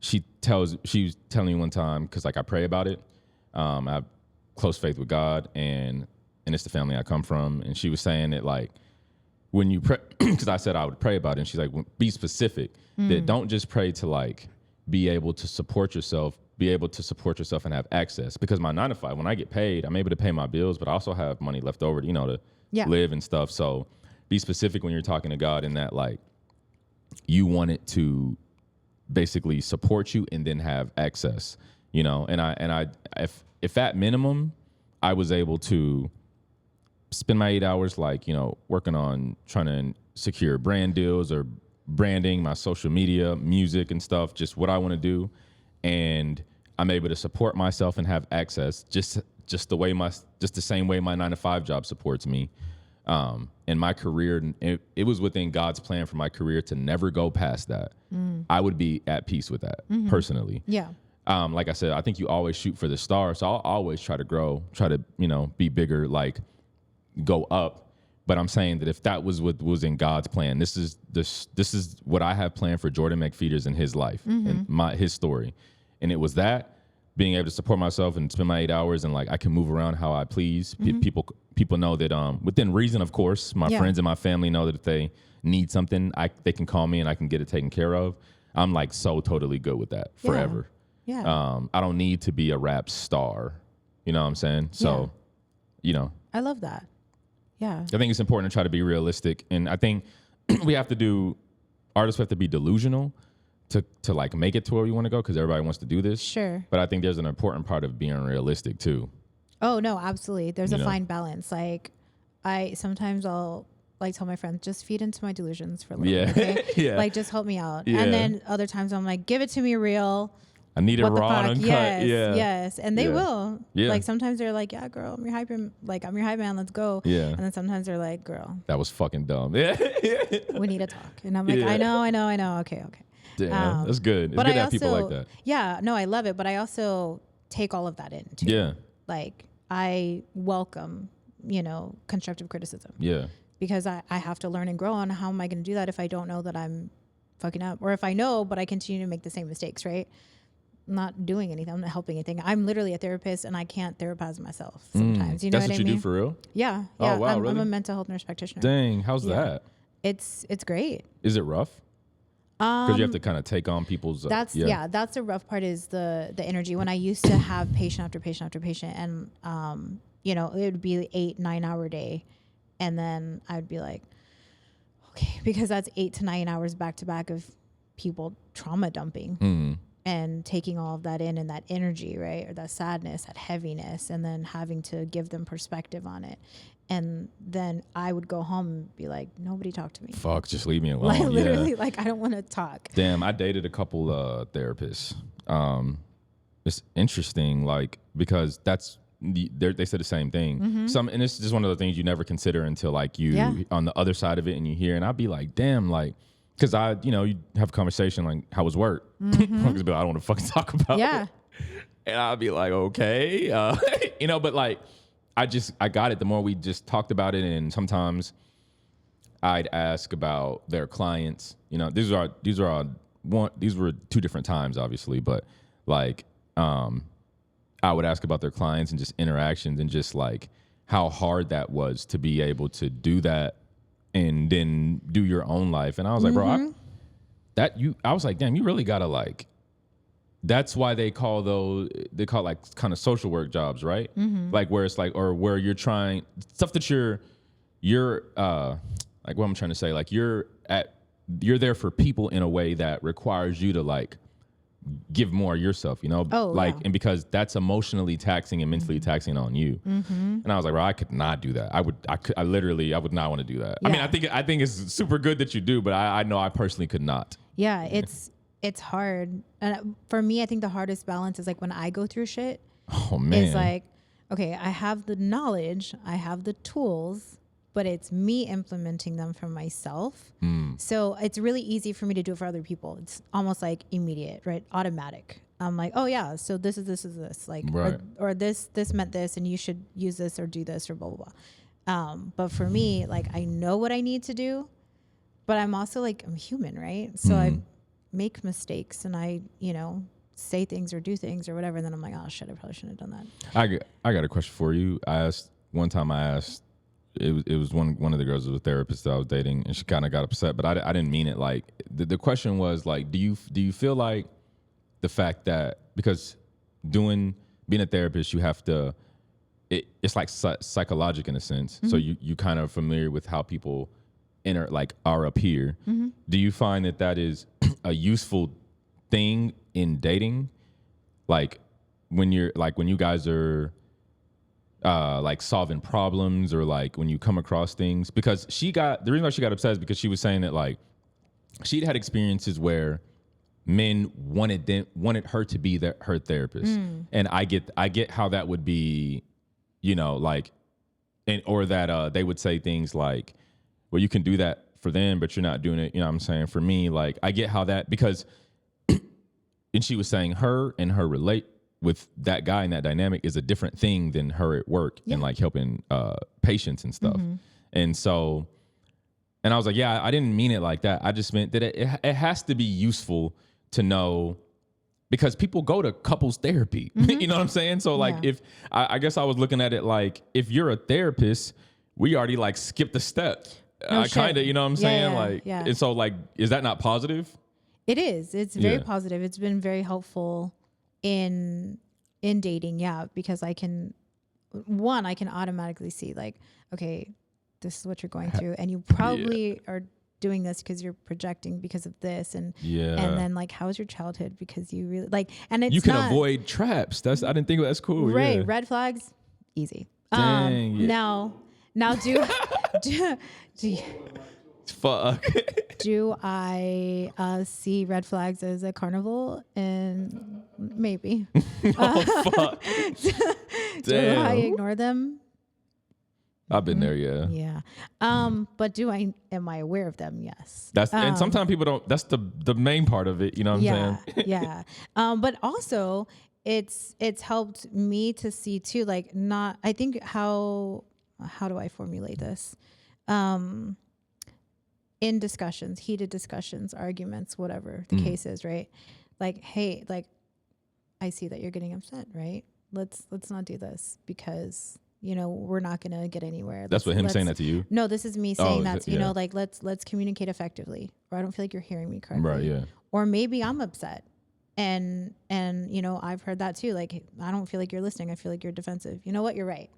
Speaker 2: she was telling me one time, because like I pray about it. I have close faith with God, and it's the family I come from, and she was saying that like when you pray, because I said I would pray about it, and she's like, be specific. That don't just pray to like be able to support yourself, and have access. Because my 9 to 5, when I get paid, I'm able to pay my bills, but I also have money left over, to live and stuff. So be specific when you're talking to God in that, like, you want it to basically support you and then have access, and if at minimum I was able to spend my 8 hours, like, working on trying to secure brand deals or branding, my social media, music and stuff, just what I want to do. And I'm able to support myself and have access just the same way my 9 to 5 job supports me. And my career, it was within God's plan for my career to never go past that. I would be at peace with that personally.
Speaker 1: Yeah.
Speaker 2: Like I said, I think you always shoot for the star. So I'll always try to grow, be bigger, like go up. But I'm saying that if that was what was in God's plan, this is what I have planned for Jordan McFeeters in his life and his story. And it was that, being able to support myself and spend my 8 hours, and like I can move around how I please. People know that within reason, of course, my friends and my family know that if they need something, they can call me and I can get it taken care of. I'm like so totally good with that forever.
Speaker 1: Yeah.
Speaker 2: I don't need to be a rap star. You know what I'm saying? So,
Speaker 1: I love that. Yeah.
Speaker 2: I think it's important to try to be realistic. And I think artists have to be delusional to like make it to where you want to go, because everybody wants to do this.
Speaker 1: Sure.
Speaker 2: But I think there's an important part of being realistic too.
Speaker 1: Oh, no, absolutely. There's a fine balance. Like sometimes I'll like tell my friends, just feed into my delusions for a little bit. Okay? Like just help me out. Yeah. And then other times I'm like, give it to me real.
Speaker 2: I need it raw and uncut.
Speaker 1: Yes. And they will. Yeah. Like sometimes they're like, yeah, girl, I'm your hype man. Let's go.
Speaker 2: Yeah.
Speaker 1: And then sometimes they're like, girl,
Speaker 2: that was fucking dumb. Yeah.
Speaker 1: We need to talk. And I'm like, I know. Okay.
Speaker 2: Damn, that's good. It's good to have people like that.
Speaker 1: Yeah. No, I love it. But I also take all of that in too.
Speaker 2: Yeah.
Speaker 1: Like I welcome, constructive criticism.
Speaker 2: Yeah.
Speaker 1: Because I have to learn and grow on how am I going to do that if I don't know that I'm fucking up, or if I know, but I continue to make the same mistakes, right? I'm not doing anything. I'm not helping anything. I'm literally a therapist and I can't therapize myself sometimes. You know what I mean?
Speaker 2: That's what you do for real?
Speaker 1: Yeah.
Speaker 2: Oh, wow,
Speaker 1: I'm
Speaker 2: really?
Speaker 1: a mental health nurse practitioner.
Speaker 2: Dang. How's that?
Speaker 1: It's great.
Speaker 2: Is it rough? Because you have to kind of take on people's.
Speaker 1: That's the rough part, is the energy. When I used to have patient after patient after patient, and it would be 8-9 hour day, and then I'd be like, okay, because that's 8 to 9 hours back to back of people trauma dumping and taking all of that in, and that energy, right, or that sadness, that heaviness, and then having to give them perspective on it. And then I would go home and be like, nobody talk to me.
Speaker 2: Fuck, just leave me alone.
Speaker 1: Like, literally, like, I don't want to talk.
Speaker 2: Damn, I dated a couple therapists. It's interesting, like, because they said the same thing. And it's just one of the things you never consider until like you on the other side of it and you hear, and I'd be like, damn, like, because you have a conversation like, how was work? I don't want to fucking talk about it. And I'd be like, okay, but like, I got it the more we just talked about it. And sometimes I'd ask about their clients. These were 2 different times, obviously, but like I would ask about their clients and just interactions and just like how hard that was to be able to do that and then do your own life. And I was like, bro, I was like, damn, you really gotta like. That's why they call like kind of social work jobs, right? Like where it's like, or where you're trying stuff that you're like, what I'm trying to say, like you're there for people in a way that requires you to like give more of yourself, and because that's emotionally taxing and mentally taxing on you. And I was like, bro, I could not do that. I would not want to do that. I mean, I think it's super good that you do, but I know I personally could not.
Speaker 1: Yeah. It's hard. And for me, I think the hardest balance is like when I go through shit.
Speaker 2: Oh man.
Speaker 1: It's like, okay, I have the knowledge, I have the tools, but it's me implementing them for myself. So it's really easy for me to do it for other people. It's almost like immediate, right? Automatic. I'm like, oh yeah, so this is this, like, right. or this meant this, and you should use this or do this or blah, blah, blah. But for me, like, I know what I need to do, but I'm also like, I'm human, right? So I make mistakes and I, say things or do things or whatever. And then I'm like, oh shit, I probably shouldn't have done that.
Speaker 2: I got a question for you. One time I asked it was one of the girls who was a therapist that I was dating, and she kind of got upset, but I didn't mean it. Like the question was like, do you feel like the fact that because being a therapist, you have to, it's like psychologic in a sense. So you kind of familiar with how people are up here. Do you find that is a useful thing in dating? Like when you guys are like solving problems, or like when you come across things, because the reason why she got upset is because she was saying that like she'd had experiences where men wanted her to be her therapist. And I get how that would be, like, or that they would say things like, well, you can do that for them, but you're not doing it. You know what I'm saying? For me, like, I get how that, because, and she was saying her relate with that guy and that dynamic is a different thing than her at work and like helping patients and stuff. And so, and I was like, yeah, I didn't mean it like that. I just meant that it has to be useful to know, because people go to couples therapy. You know what I'm saying? So like, if I guess I was looking at it like, if you're a therapist, we already like skipped a step. I kind of, you know what I'm saying? And so like, is that not positive?
Speaker 1: It is. It's very positive. It's been very helpful in dating. Yeah. Because I can automatically see like, okay, this is what you're going through. And you probably are doing this because you're projecting because of this. And then like, how was your childhood? Because you really like, and it's,
Speaker 2: you can avoid traps. I didn't think that's cool.
Speaker 1: Right.
Speaker 2: Yeah.
Speaker 1: Red flags. Easy.
Speaker 2: Dang,
Speaker 1: Now do
Speaker 2: fuck.
Speaker 1: Do I see red flags as a carnival? And maybe.
Speaker 2: Oh, fuck.
Speaker 1: Do I ignore them?
Speaker 2: I've been there, yeah.
Speaker 1: Yeah. But am I aware of them? Yes.
Speaker 2: And sometimes people don't, that's the main part of it, you know what I'm saying?
Speaker 1: Yeah. But also it's helped me to see too, like I think how do I formulate this? In discussions, heated discussions, arguments, whatever the case is, right? Like, hey, like, I see that you're getting upset, right? Let's not do this because, we're not going to get anywhere.
Speaker 2: That's what him saying that to you?
Speaker 1: No, this is me saying that, like, let's communicate effectively, or I don't feel like you're hearing me correctly.
Speaker 2: Right, yeah.
Speaker 1: Or maybe I'm upset. And I've heard that too. Like, I don't feel like you're listening. I feel like you're defensive. You know what? You're right.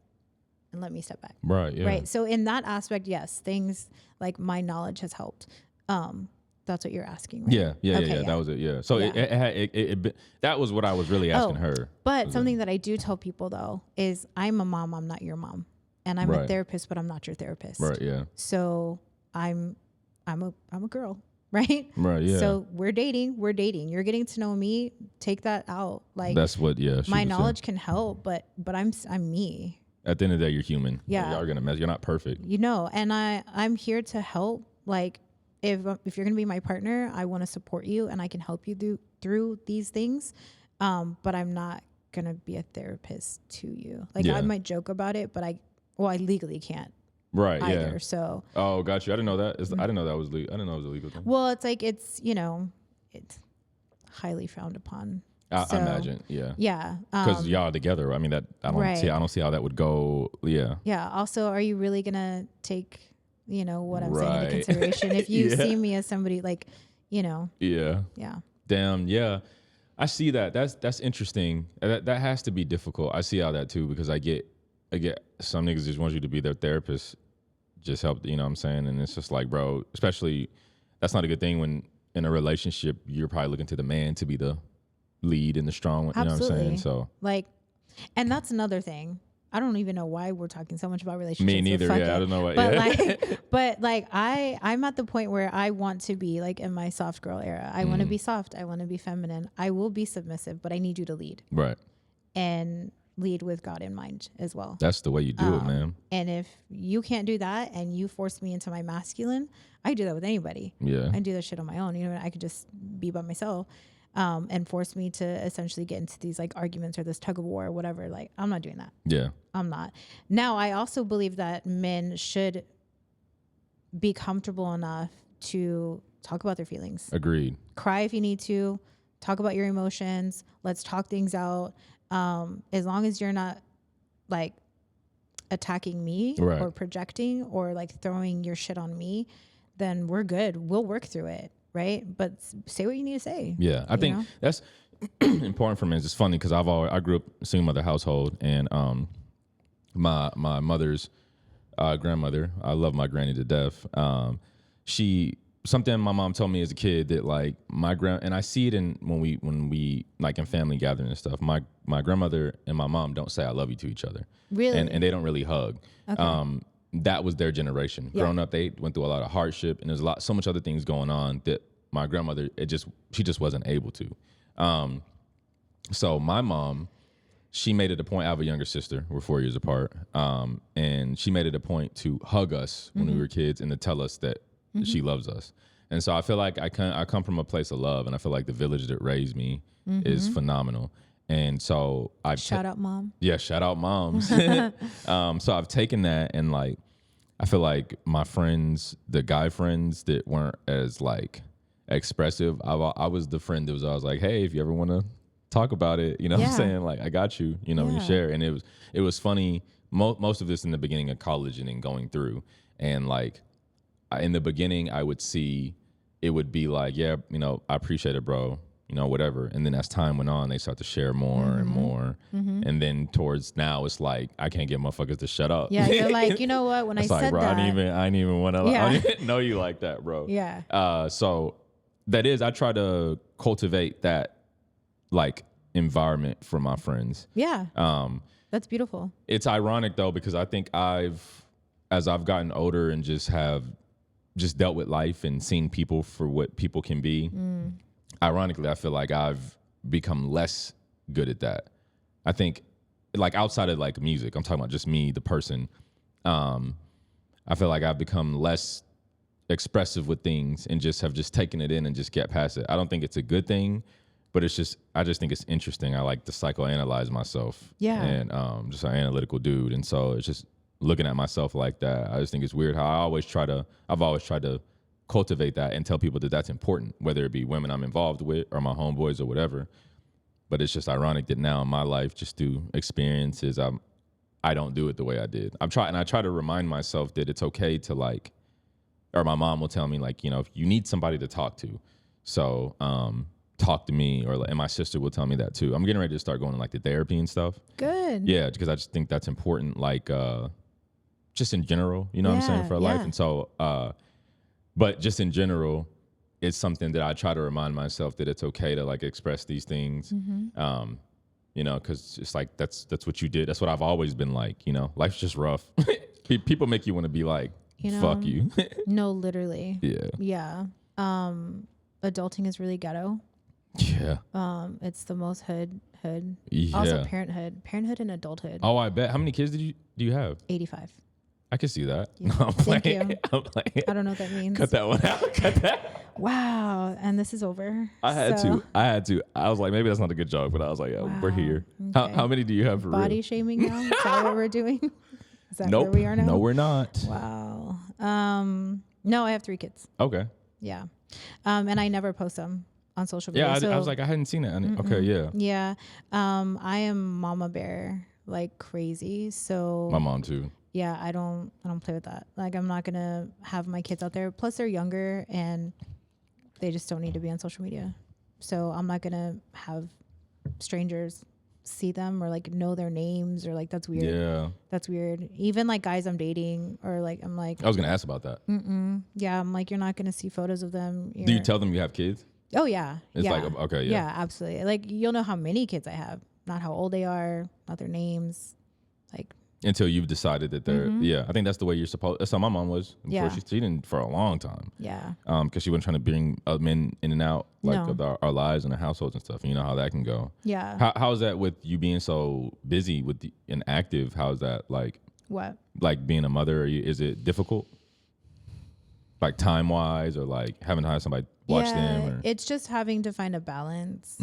Speaker 1: And let me step back.
Speaker 2: Right. Yeah.
Speaker 1: Right. So in that aspect, yes, things like my knowledge has helped. That's what you're asking, right?
Speaker 2: Yeah. That was it. Yeah. So it that was what I was really asking her.
Speaker 1: But something that I do tell people though is I'm a mom. I'm not your mom, and I'm a therapist, but I'm not your therapist.
Speaker 2: Right. Yeah.
Speaker 1: So I'm a girl. Right.
Speaker 2: Right. Yeah.
Speaker 1: So we're dating. You're getting to know me. Take that out. Like
Speaker 2: that's what. Yeah.
Speaker 1: My knowledge can help, but I'm me.
Speaker 2: At the end of the day, you're human.
Speaker 1: Yeah.
Speaker 2: Y'all are gonna mess. You're not perfect.
Speaker 1: And I'm here to help. Like, if you're gonna be my partner, I want to support you, and I can help you through these things. But I'm not gonna be a therapist to you. Like, I might joke about it, but I legally can't.
Speaker 2: Right.
Speaker 1: Either,
Speaker 2: yeah.
Speaker 1: So.
Speaker 2: Oh, got you. I didn't know that. I didn't know that was legal. I didn't know it was a legal thing.
Speaker 1: Well, it's like it's highly frowned upon.
Speaker 2: I imagine, yeah.
Speaker 1: Yeah.
Speaker 2: Because y'all together. I mean, that I don't see how that would go. Yeah.
Speaker 1: Yeah. Also, are you really gonna take what I'm saying into consideration if you see me as somebody like, Yeah. Yeah.
Speaker 2: Damn. Yeah. I see that. That's interesting. That has to be difficult. I see how that too, because I get some niggas just want you to be their therapist, just help. You know what I'm saying? And it's just like, bro, especially that's not a good thing when in a relationship you're probably looking to the man to be the lead and the strong one. You know what I'm saying? So
Speaker 1: like, and that's another thing. I don't even know why we're talking so much about relationships.
Speaker 2: Me neither. Yeah, I don't know what.
Speaker 1: But I'm at the point where I want to be like in my soft girl era. I want to be soft. I want to be feminine. I will be submissive, but I need you to lead.
Speaker 2: Right.
Speaker 1: And lead with God in mind as well.
Speaker 2: That's the way you do it, man.
Speaker 1: And if you can't do that and you force me into my masculine, I do that with anybody.
Speaker 2: Yeah.
Speaker 1: I do that shit on my own. I could just be by myself. And force me to essentially get into these like arguments or this tug of war or whatever. Like, I'm not doing that.
Speaker 2: Yeah.
Speaker 1: I'm not. Now, I also believe that men should be comfortable enough to talk about their feelings.
Speaker 2: Agreed.
Speaker 1: Cry if you need to. Talk about your emotions. Let's talk things out. As long as you're not like attacking me
Speaker 2: Right.
Speaker 1: or projecting or like throwing your shit on me, then we're good. We'll work through it. Right. But say what you need to say.
Speaker 2: Yeah. I think that's important for me. It's funny because I grew up in a single mother household, and my mother's grandmother, I love my granny to death. Something my mom told me as a kid that like and I see it in when we like in family gathering and stuff. My grandmother and my mom don't say I love you to each other.
Speaker 1: Really?
Speaker 2: And they don't really hug.
Speaker 1: Okay.
Speaker 2: That was their generation.
Speaker 1: Yeah.
Speaker 2: Growing up, they went through a lot of hardship, and there's so much other things going on that my grandmother she just wasn't able to. So my mom, she made it a point. I have a younger sister. We're 4 years apart. And she made it a point to hug us when we were kids and to tell us that she loves us. And so I feel like I come from a place of love, and I feel like the village that raised me is phenomenal. And so
Speaker 1: shout out mom.
Speaker 2: Yeah, shout out moms. So I've taken that, and like I feel like my friends, the guy friends that weren't as like expressive, I was the friend that was always like, hey, if you ever want to talk about it, you know what I'm saying? Like, I got you, you know, when you share. And it was funny. Most of this in the beginning of college and then going through. And like, in the beginning, I would see, it would be like, yeah, you know, I appreciate it, bro, you know, whatever. And then as time went on, they start to share more and more. And then towards now, it's like, I can't get motherfuckers to shut up.
Speaker 1: Yeah, you're like, you know what? When
Speaker 2: it's
Speaker 1: I
Speaker 2: like,
Speaker 1: said
Speaker 2: bro,
Speaker 1: that.
Speaker 2: I didn't even want to, I don't even know you like that, bro.
Speaker 1: Yeah.
Speaker 2: So that is, I try to cultivate that like environment for my friends.
Speaker 1: Yeah. That's beautiful.
Speaker 2: It's ironic though, because I think as I've gotten older and just dealt with life and seen people for what people can be, ironically, I feel like I've become less good at that. I think like outside of like music, I'm talking about just me, the person. I feel like I've become less expressive with things and have taken it in and just get past it. I don't think it's a good thing, but I just think it's interesting. I like to psychoanalyze myself.
Speaker 1: Yeah.
Speaker 2: And just an analytical dude. And so it's just looking at myself like that. I just think it's weird how I've always tried to cultivate that and tell people that that's important, whether it be women I'm involved with or my homeboys or whatever. But it's just ironic that now in my life, just through experiences, I don't do it the way I did. I try to remind myself that it's okay to like, or my mom will tell me like, you know, if you need somebody to talk to, so talk to me, and my sister will tell me that too. I'm getting ready to start going to like the therapy and stuff.
Speaker 1: Good.
Speaker 2: Yeah, because I just think that's important, like just in general, you know what I'm saying, for life. And so, but just in general, it's something that I try to remind myself that it's okay to like express these things. You know, because it's like that's what you did. That's what I've always been like. You know, life's just rough. People make you want to be like, you know, fuck you.
Speaker 1: No, literally.
Speaker 2: Yeah.
Speaker 1: Yeah. Adulting is really ghetto.
Speaker 2: Yeah.
Speaker 1: It's the most hood.
Speaker 2: Yeah.
Speaker 1: Also parenthood and adulthood.
Speaker 2: Oh, I bet. How many kids do you have?
Speaker 1: 85.
Speaker 2: I can see that.
Speaker 1: Yeah.
Speaker 2: No, I'm
Speaker 1: Thank
Speaker 2: playing.
Speaker 1: you.
Speaker 2: I'm playing.
Speaker 1: I don't know what that means.
Speaker 2: Cut that one out. Cut that.
Speaker 1: Wow. And this is over.
Speaker 2: I had to. I was like, maybe that's not a good joke, but I was like, yeah, we're here.
Speaker 1: Okay.
Speaker 2: How many do you have for
Speaker 1: Body
Speaker 2: real?
Speaker 1: shaming now? Is that what we're doing? Is that
Speaker 2: Nope.
Speaker 1: where we are now?
Speaker 2: No, we're not.
Speaker 1: Wow. No, I have 3 kids.
Speaker 2: Okay.
Speaker 1: Yeah. And I never post them on social media.
Speaker 2: Yeah, I was like, I hadn't seen it. Okay, yeah.
Speaker 1: Yeah. I am mama bear like crazy. So
Speaker 2: My mom too.
Speaker 1: yeah, I don't play with that. Like, I'm not gonna have my kids out there. Plus, they're younger and they just don't need to be on social media. So I'm not gonna have strangers see them or like know their names or like that's weird.
Speaker 2: Yeah,
Speaker 1: that's weird. Even like guys I'm dating or like I'm like
Speaker 2: I was gonna ask about that.
Speaker 1: Yeah, I'm like, you're not gonna see photos of them.
Speaker 2: Do you tell them you have kids?
Speaker 1: Oh yeah,
Speaker 2: it's
Speaker 1: yeah.
Speaker 2: like okay, yeah,
Speaker 1: yeah, absolutely. Like you'll know how many kids I have, not how old they are, not their names, like.
Speaker 2: Until you've decided that they're, yeah, I think that's the way you're supposed. That's how my mom was before she didn't for a long time.
Speaker 1: Yeah.
Speaker 2: Because she wasn't trying to bring men in and out like
Speaker 1: No.
Speaker 2: of our lives and our households and stuff. And you know how that can go.
Speaker 1: Yeah.
Speaker 2: How is that with you being so busy and active? How is that like?
Speaker 1: What?
Speaker 2: Like being a mother? Is it difficult? Like time wise, or like having to have somebody watch them? Or?
Speaker 1: It's just having to find a balance.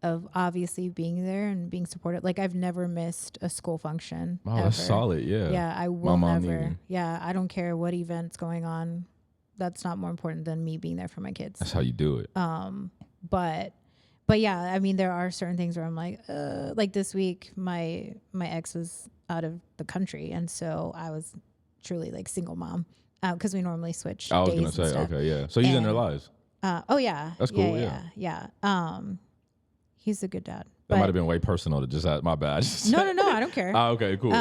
Speaker 1: Of obviously being there and being supported. Like I've never missed a school function.
Speaker 2: Wow, that's solid. Yeah.
Speaker 1: Yeah, I will never.
Speaker 2: Neither.
Speaker 1: Yeah, I don't care what event's going on. That's not more important than me being there for my kids.
Speaker 2: That's how you do it.
Speaker 1: But yeah, I mean, there are certain things where I'm like this week, my ex was out of the country. And so I was truly like single mom because we normally switch
Speaker 2: I was
Speaker 1: days
Speaker 2: going to say,
Speaker 1: stuff.
Speaker 2: okay, yeah. So he's in their lives.
Speaker 1: Oh, yeah.
Speaker 2: That's cool,
Speaker 1: Yeah. He's a good dad.
Speaker 2: That might have been way personal to just add, my bad.
Speaker 1: No, I don't care.
Speaker 2: Okay, cool.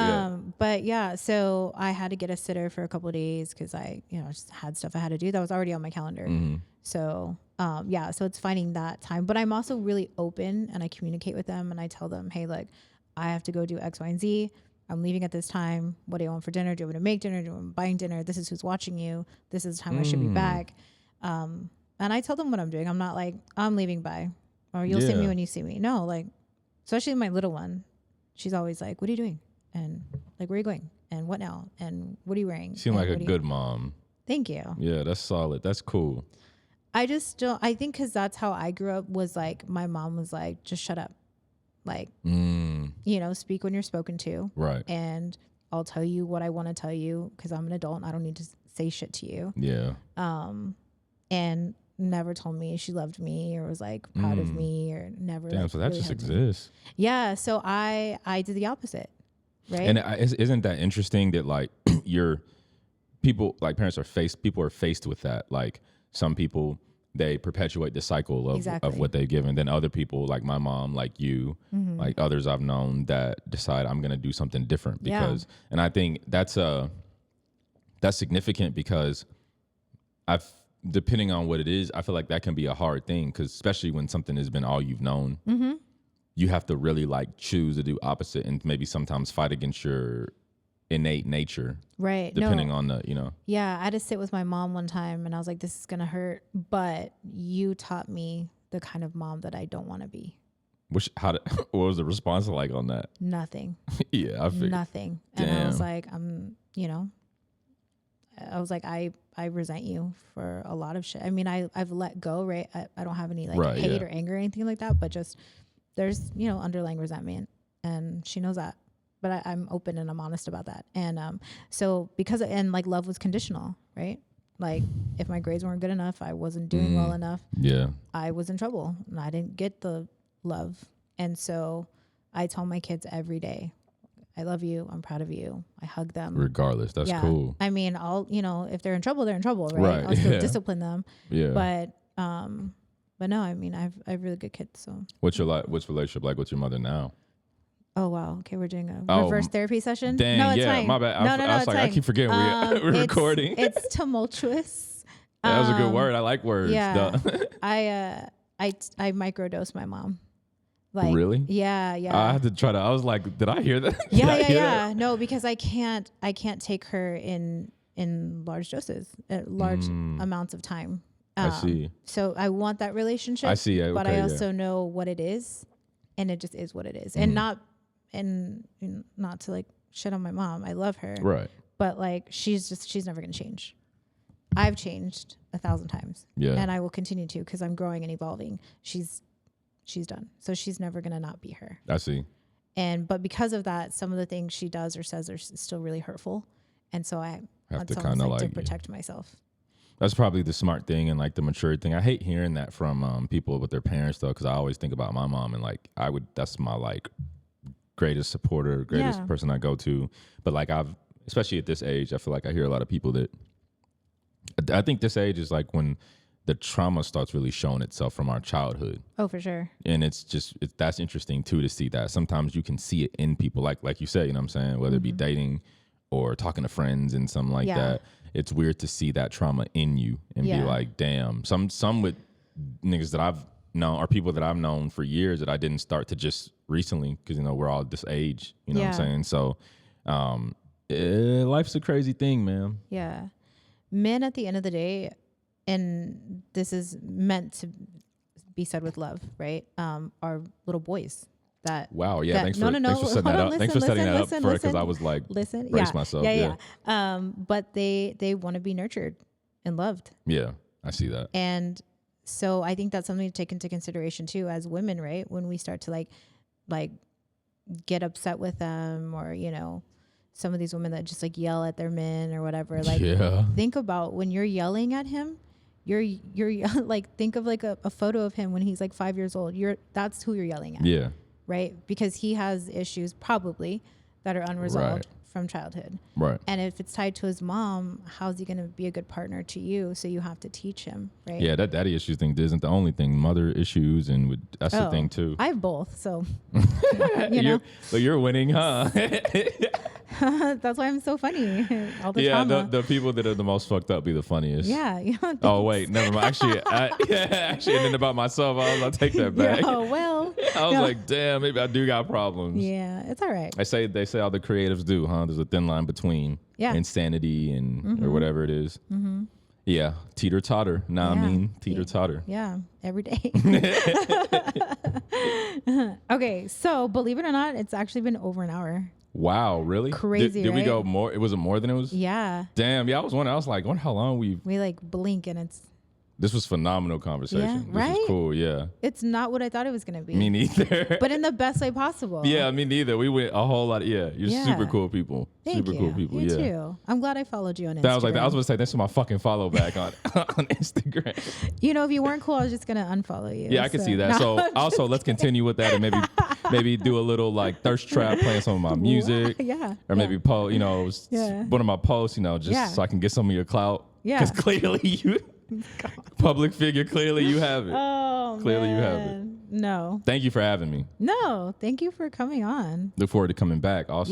Speaker 1: But yeah, so I had to get a sitter for a couple of days because I, just had stuff I had to do that was already on my calendar.
Speaker 2: Mm-hmm.
Speaker 1: So, so it's finding that time. But I'm also really open and I communicate with them and I tell them, hey, look, I have to go do X, Y, and Z. I'm leaving at this time. What do you want for dinner? Do you want me to make dinner? Do you want me buying dinner? This is who's watching you. This is the time I should be back. And I tell them what I'm doing. I'm not like, I'm leaving by, or you'll see me when you see me. No, like, especially my little one. She's always like, what are you doing? And like, where are you going? And what now? And what are you wearing?
Speaker 2: You seem like a good mom.
Speaker 1: Thank you.
Speaker 2: Yeah, that's solid. That's cool.
Speaker 1: I just don't, I think because that's how I grew up was like, my mom was like, just shut up. Like, speak when you're spoken to.
Speaker 2: Right.
Speaker 1: And I'll tell you what I want to tell you because I'm an adult and I don't need to say shit to you.
Speaker 2: Yeah.
Speaker 1: And never told me she loved me or was like proud of me or never.
Speaker 2: Damn,
Speaker 1: like,
Speaker 2: so that
Speaker 1: really
Speaker 2: just exists.
Speaker 1: Yeah. So I did the opposite. Right.
Speaker 2: And isn't that interesting that like people are faced with that. Like some people, they perpetuate the cycle of what they've given. Then other people, like my mom, like you, like others I've known that decide I'm going to do something different because, and I think that's significant because depending on what it is, I feel like that can be a hard thing because especially when something has been all you've known, you have to really like choose to do opposite and maybe sometimes fight against your innate nature.
Speaker 1: Right.
Speaker 2: Depending on the,
Speaker 1: Yeah. I had to sit with my mom one time and I was like, this is going to hurt, but you taught me the kind of mom that I don't want to be.
Speaker 2: What was the response like on that?
Speaker 1: Nothing.
Speaker 2: Yeah. I figured.
Speaker 1: Nothing.
Speaker 2: Damn.
Speaker 1: And I was like, I resent you for a lot of shit. I mean, I've let go, right? I don't have any like hate or anger or anything like that, but just there's, underlying resentment and she knows that. But I'm open and I'm honest about that. And so like love was conditional, right? Like if my grades weren't good enough, I wasn't doing well enough.
Speaker 2: Yeah.
Speaker 1: I was in trouble and I didn't get the love. And so I tell my kids every day, I love you. I'm proud of you. I hug them.
Speaker 2: Regardless. That's cool.
Speaker 1: I mean, if they're in trouble, they're in trouble, right? I'll still discipline them.
Speaker 2: Yeah.
Speaker 1: But no, I mean, I have really good kids. So
Speaker 2: what's relationship like with your mother now?
Speaker 1: Oh, wow. Okay, we're doing a reverse therapy session.
Speaker 2: Dang,
Speaker 1: no, it's fine.
Speaker 2: My bad.
Speaker 1: No,
Speaker 2: I was like, I keep forgetting we're recording.
Speaker 1: It's tumultuous.
Speaker 2: That was a good word. I like words.
Speaker 1: Yeah. I microdose my mom. Like,
Speaker 2: really?
Speaker 1: Yeah.
Speaker 2: I had to try to. I was like, did I hear that?
Speaker 1: Yeah. No, because I can't take her in large doses, large amounts of time.
Speaker 2: I see.
Speaker 1: So I want that relationship.
Speaker 2: I see. Okay,
Speaker 1: but I also know what it is, and it just is what it is, and not to like shit on my mom. I love her.
Speaker 2: Right.
Speaker 1: But like she's never gonna change. I've changed 1,000 times. Yeah. And I will continue to because I'm growing and evolving. She's done. So she's never gonna not be her.
Speaker 2: I see.
Speaker 1: But because of that, some of the things she does or says are still really hurtful. And so I
Speaker 2: have to kind of like
Speaker 1: to protect myself.
Speaker 2: That's probably the smart thing and like the mature thing. I hate hearing that from people with their parents though, because I always think about my mom and like that's my like greatest supporter, greatest person I go to. But like especially at this age, I feel like I hear a lot of people that I think this age is like when the trauma starts really showing itself from our childhood.
Speaker 1: Oh, for sure.
Speaker 2: And that's interesting too to see that. Sometimes you can see it in people, like you say, you know what I'm saying? Whether it be dating or talking to friends and something like that. It's weird to see that trauma in you and be like, damn. Some with niggas that I've known are people that I've known for years that I didn't start to just recently because, we're all this age, you know what I'm saying? So life's a crazy thing, man.
Speaker 1: Yeah. Men at the end of the day, and this is meant to be said with love, right? Are little boys.
Speaker 2: Thanks for setting that up. Thanks for setting that up for it because I was like, brace myself.
Speaker 1: Yeah. But they want to be nurtured and loved.
Speaker 2: Yeah, I see that.
Speaker 1: And so I think that's something to take into consideration too as women, right? When we start to like get upset with them or, some of these women that just like yell at their men or whatever, like think about when you're yelling at him, you're like, think of like a photo of him when he's like 5 years old. That's who you're yelling at.
Speaker 2: Yeah.
Speaker 1: Right? Because he has issues probably that are unresolved from childhood.
Speaker 2: Right.
Speaker 1: And if it's tied to his mom, how's he going to be a good partner to you? So you have to teach him, right?
Speaker 2: Yeah, that daddy issues thing isn't the only thing. Mother issues, and that's the thing too.
Speaker 1: I have both, so
Speaker 2: But you're winning, huh?
Speaker 1: That's why I'm so funny. All the
Speaker 2: yeah,
Speaker 1: trauma.
Speaker 2: the people that are the most fucked up be the funniest.
Speaker 1: Yeah.
Speaker 2: Oh wait, never mind. Actually, and then about myself, I'll take that back.
Speaker 1: Oh well.
Speaker 2: I was like, damn, maybe I do got problems.
Speaker 1: Yeah, it's all right.
Speaker 2: They say all the creatives do, huh? There's a thin line between insanity and or whatever it is. Mm-hmm. Yeah, teeter totter. Nah, I mean teeter totter.
Speaker 1: Yeah, every day. Okay, so believe it or not, it's actually been over an hour.
Speaker 2: Wow, really?
Speaker 1: Crazy.
Speaker 2: Did we
Speaker 1: right?
Speaker 2: go more? It wasn't more than it was.
Speaker 1: Yeah.
Speaker 2: Damn. Yeah, I was wondering. I was like, wonder how long we
Speaker 1: like blink and it's.
Speaker 2: This was phenomenal conversation.
Speaker 1: Yeah,
Speaker 2: this
Speaker 1: right?
Speaker 2: was cool. Yeah.
Speaker 1: It's not what I thought it was gonna be.
Speaker 2: Me neither.
Speaker 1: But in the best way possible.
Speaker 2: Yeah, me neither. We went a whole lot. You're super cool people.
Speaker 1: Thank
Speaker 2: super
Speaker 1: you.
Speaker 2: cool people.
Speaker 1: You
Speaker 2: yeah.
Speaker 1: too. I'm glad I followed you on Instagram.
Speaker 2: That was like I was gonna say that's my fucking follow back on on Instagram.
Speaker 1: If you weren't cool, I was just gonna unfollow you.
Speaker 2: Yeah, I can see that. So also let's continue with that and maybe do a little like thirst trap, playing some of my music.
Speaker 1: Yeah.
Speaker 2: Or maybe post one of my posts, just so I can get some of your clout.
Speaker 1: Yeah.
Speaker 2: Because clearly you public figure, clearly you have it.
Speaker 1: Oh,
Speaker 2: clearly you have it.
Speaker 1: No.
Speaker 2: Thank you for having me.
Speaker 1: No, thank you for coming on.
Speaker 2: Look forward to coming back also.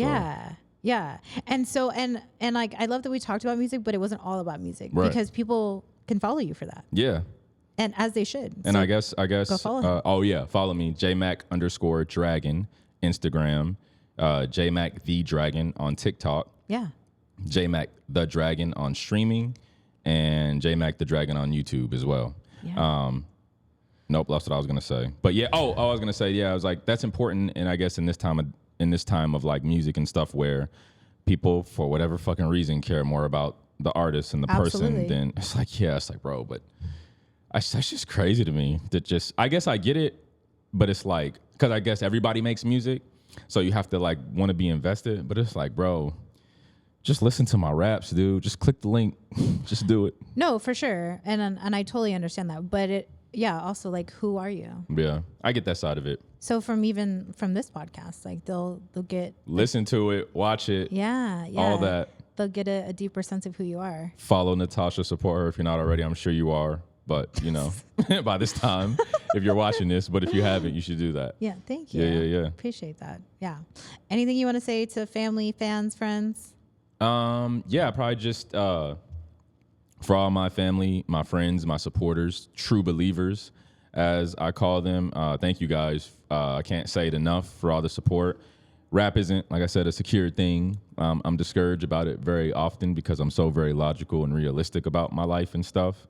Speaker 1: Yeah. And so and like I love that we talked about music, but it wasn't all about music because people can follow you for that.
Speaker 2: Yeah.
Speaker 1: And as they should.
Speaker 2: And
Speaker 1: so
Speaker 2: I guess
Speaker 1: go follow him.
Speaker 2: Follow me, JMac _ Dragon, Instagram, JMac the Dragon on TikTok.
Speaker 1: Yeah.
Speaker 2: JMac the Dragon on streaming, and JMac the Dragon on YouTube as well.
Speaker 1: Yeah.
Speaker 2: Nope, that's what I was gonna say. But yeah, I was gonna say, I was like, that's important, and I guess in this time of like music and stuff where people for whatever fucking reason care more about the artist and the person than it's like bro, but that's just crazy to me. I guess I get it, but it's like because I guess everybody makes music, so you have to like want to be invested. But it's like, bro, just listen to my raps, dude. Just click the link. Just do it.
Speaker 1: No, for sure. And I totally understand that. But also like, who are you?
Speaker 2: Yeah, I get that side of it.
Speaker 1: So from this podcast, like they'll get
Speaker 2: listen to it, watch it.
Speaker 1: Yeah.
Speaker 2: All that.
Speaker 1: They'll get a deeper sense of who you are.
Speaker 2: Follow Natasha, support her if you're not already. I'm sure you are. But, by this time, if you're watching this, but if you haven't, you should do that.
Speaker 1: Yeah, thank you.
Speaker 2: Yeah.
Speaker 1: Appreciate that. Yeah. Anything you want to say to family, fans, friends?
Speaker 2: Probably just for all my family, my friends, my supporters, true believers, as I call them. Thank you guys. I can't say it enough for all the support. Rap isn't, like I said, a secure thing. I'm discouraged about it very often because I'm so very logical and realistic about my life and stuff.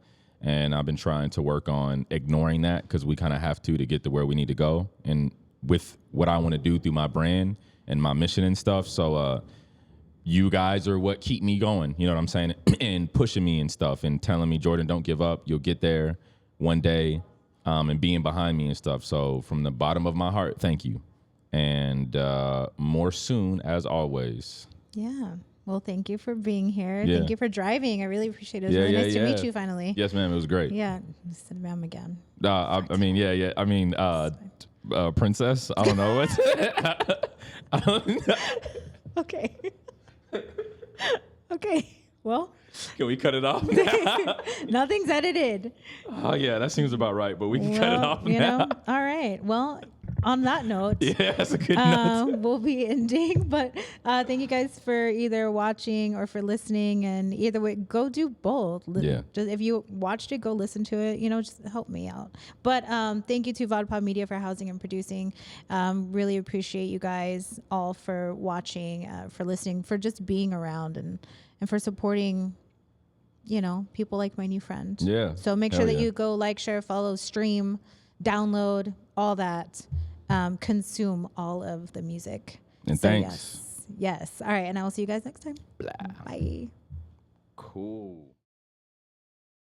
Speaker 2: And I've been trying to work on ignoring that because we kind of have to get to where we need to go. And with what I want to do through my brand and my mission and stuff. So you guys are what keep me going. You know what I'm saying? And pushing me and stuff and telling me, Jordan, don't give up. You'll get there one day, and being behind me and stuff. So from the bottom of my heart, thank you. And more soon, as always.
Speaker 1: Yeah. Well, thank you for being here.
Speaker 2: Yeah.
Speaker 1: Thank you for driving. I really appreciate it. It was really nice to meet you finally.
Speaker 2: Yes, ma'am. It was great.
Speaker 1: Yeah. Sit ma'am again.
Speaker 2: Princess. I don't know what. I don't know.
Speaker 1: Okay. Okay. Well.
Speaker 2: Can we cut it off?
Speaker 1: Nothing's edited.
Speaker 2: Oh, yeah. That seems about right. But we can cut it off now.
Speaker 1: All right. Well, on that note,
Speaker 2: yeah, that's a good note.
Speaker 1: We'll be ending. But thank you guys for either watching or for listening. And either way, go do both.
Speaker 2: Yeah.
Speaker 1: Just, if you watched it, go listen to it. Just help me out. But thank you to VodPod Media for housing and producing. Really appreciate you guys all for watching, for listening, for just being around and for supporting people like my new friend.
Speaker 2: Yeah.
Speaker 1: So make sure that you go like, share, follow, stream, download, all that. Consume all of the music.
Speaker 2: And thanks.
Speaker 1: Yes. All right. And I will see you guys next time.
Speaker 2: Blah.
Speaker 1: Bye.
Speaker 2: Cool.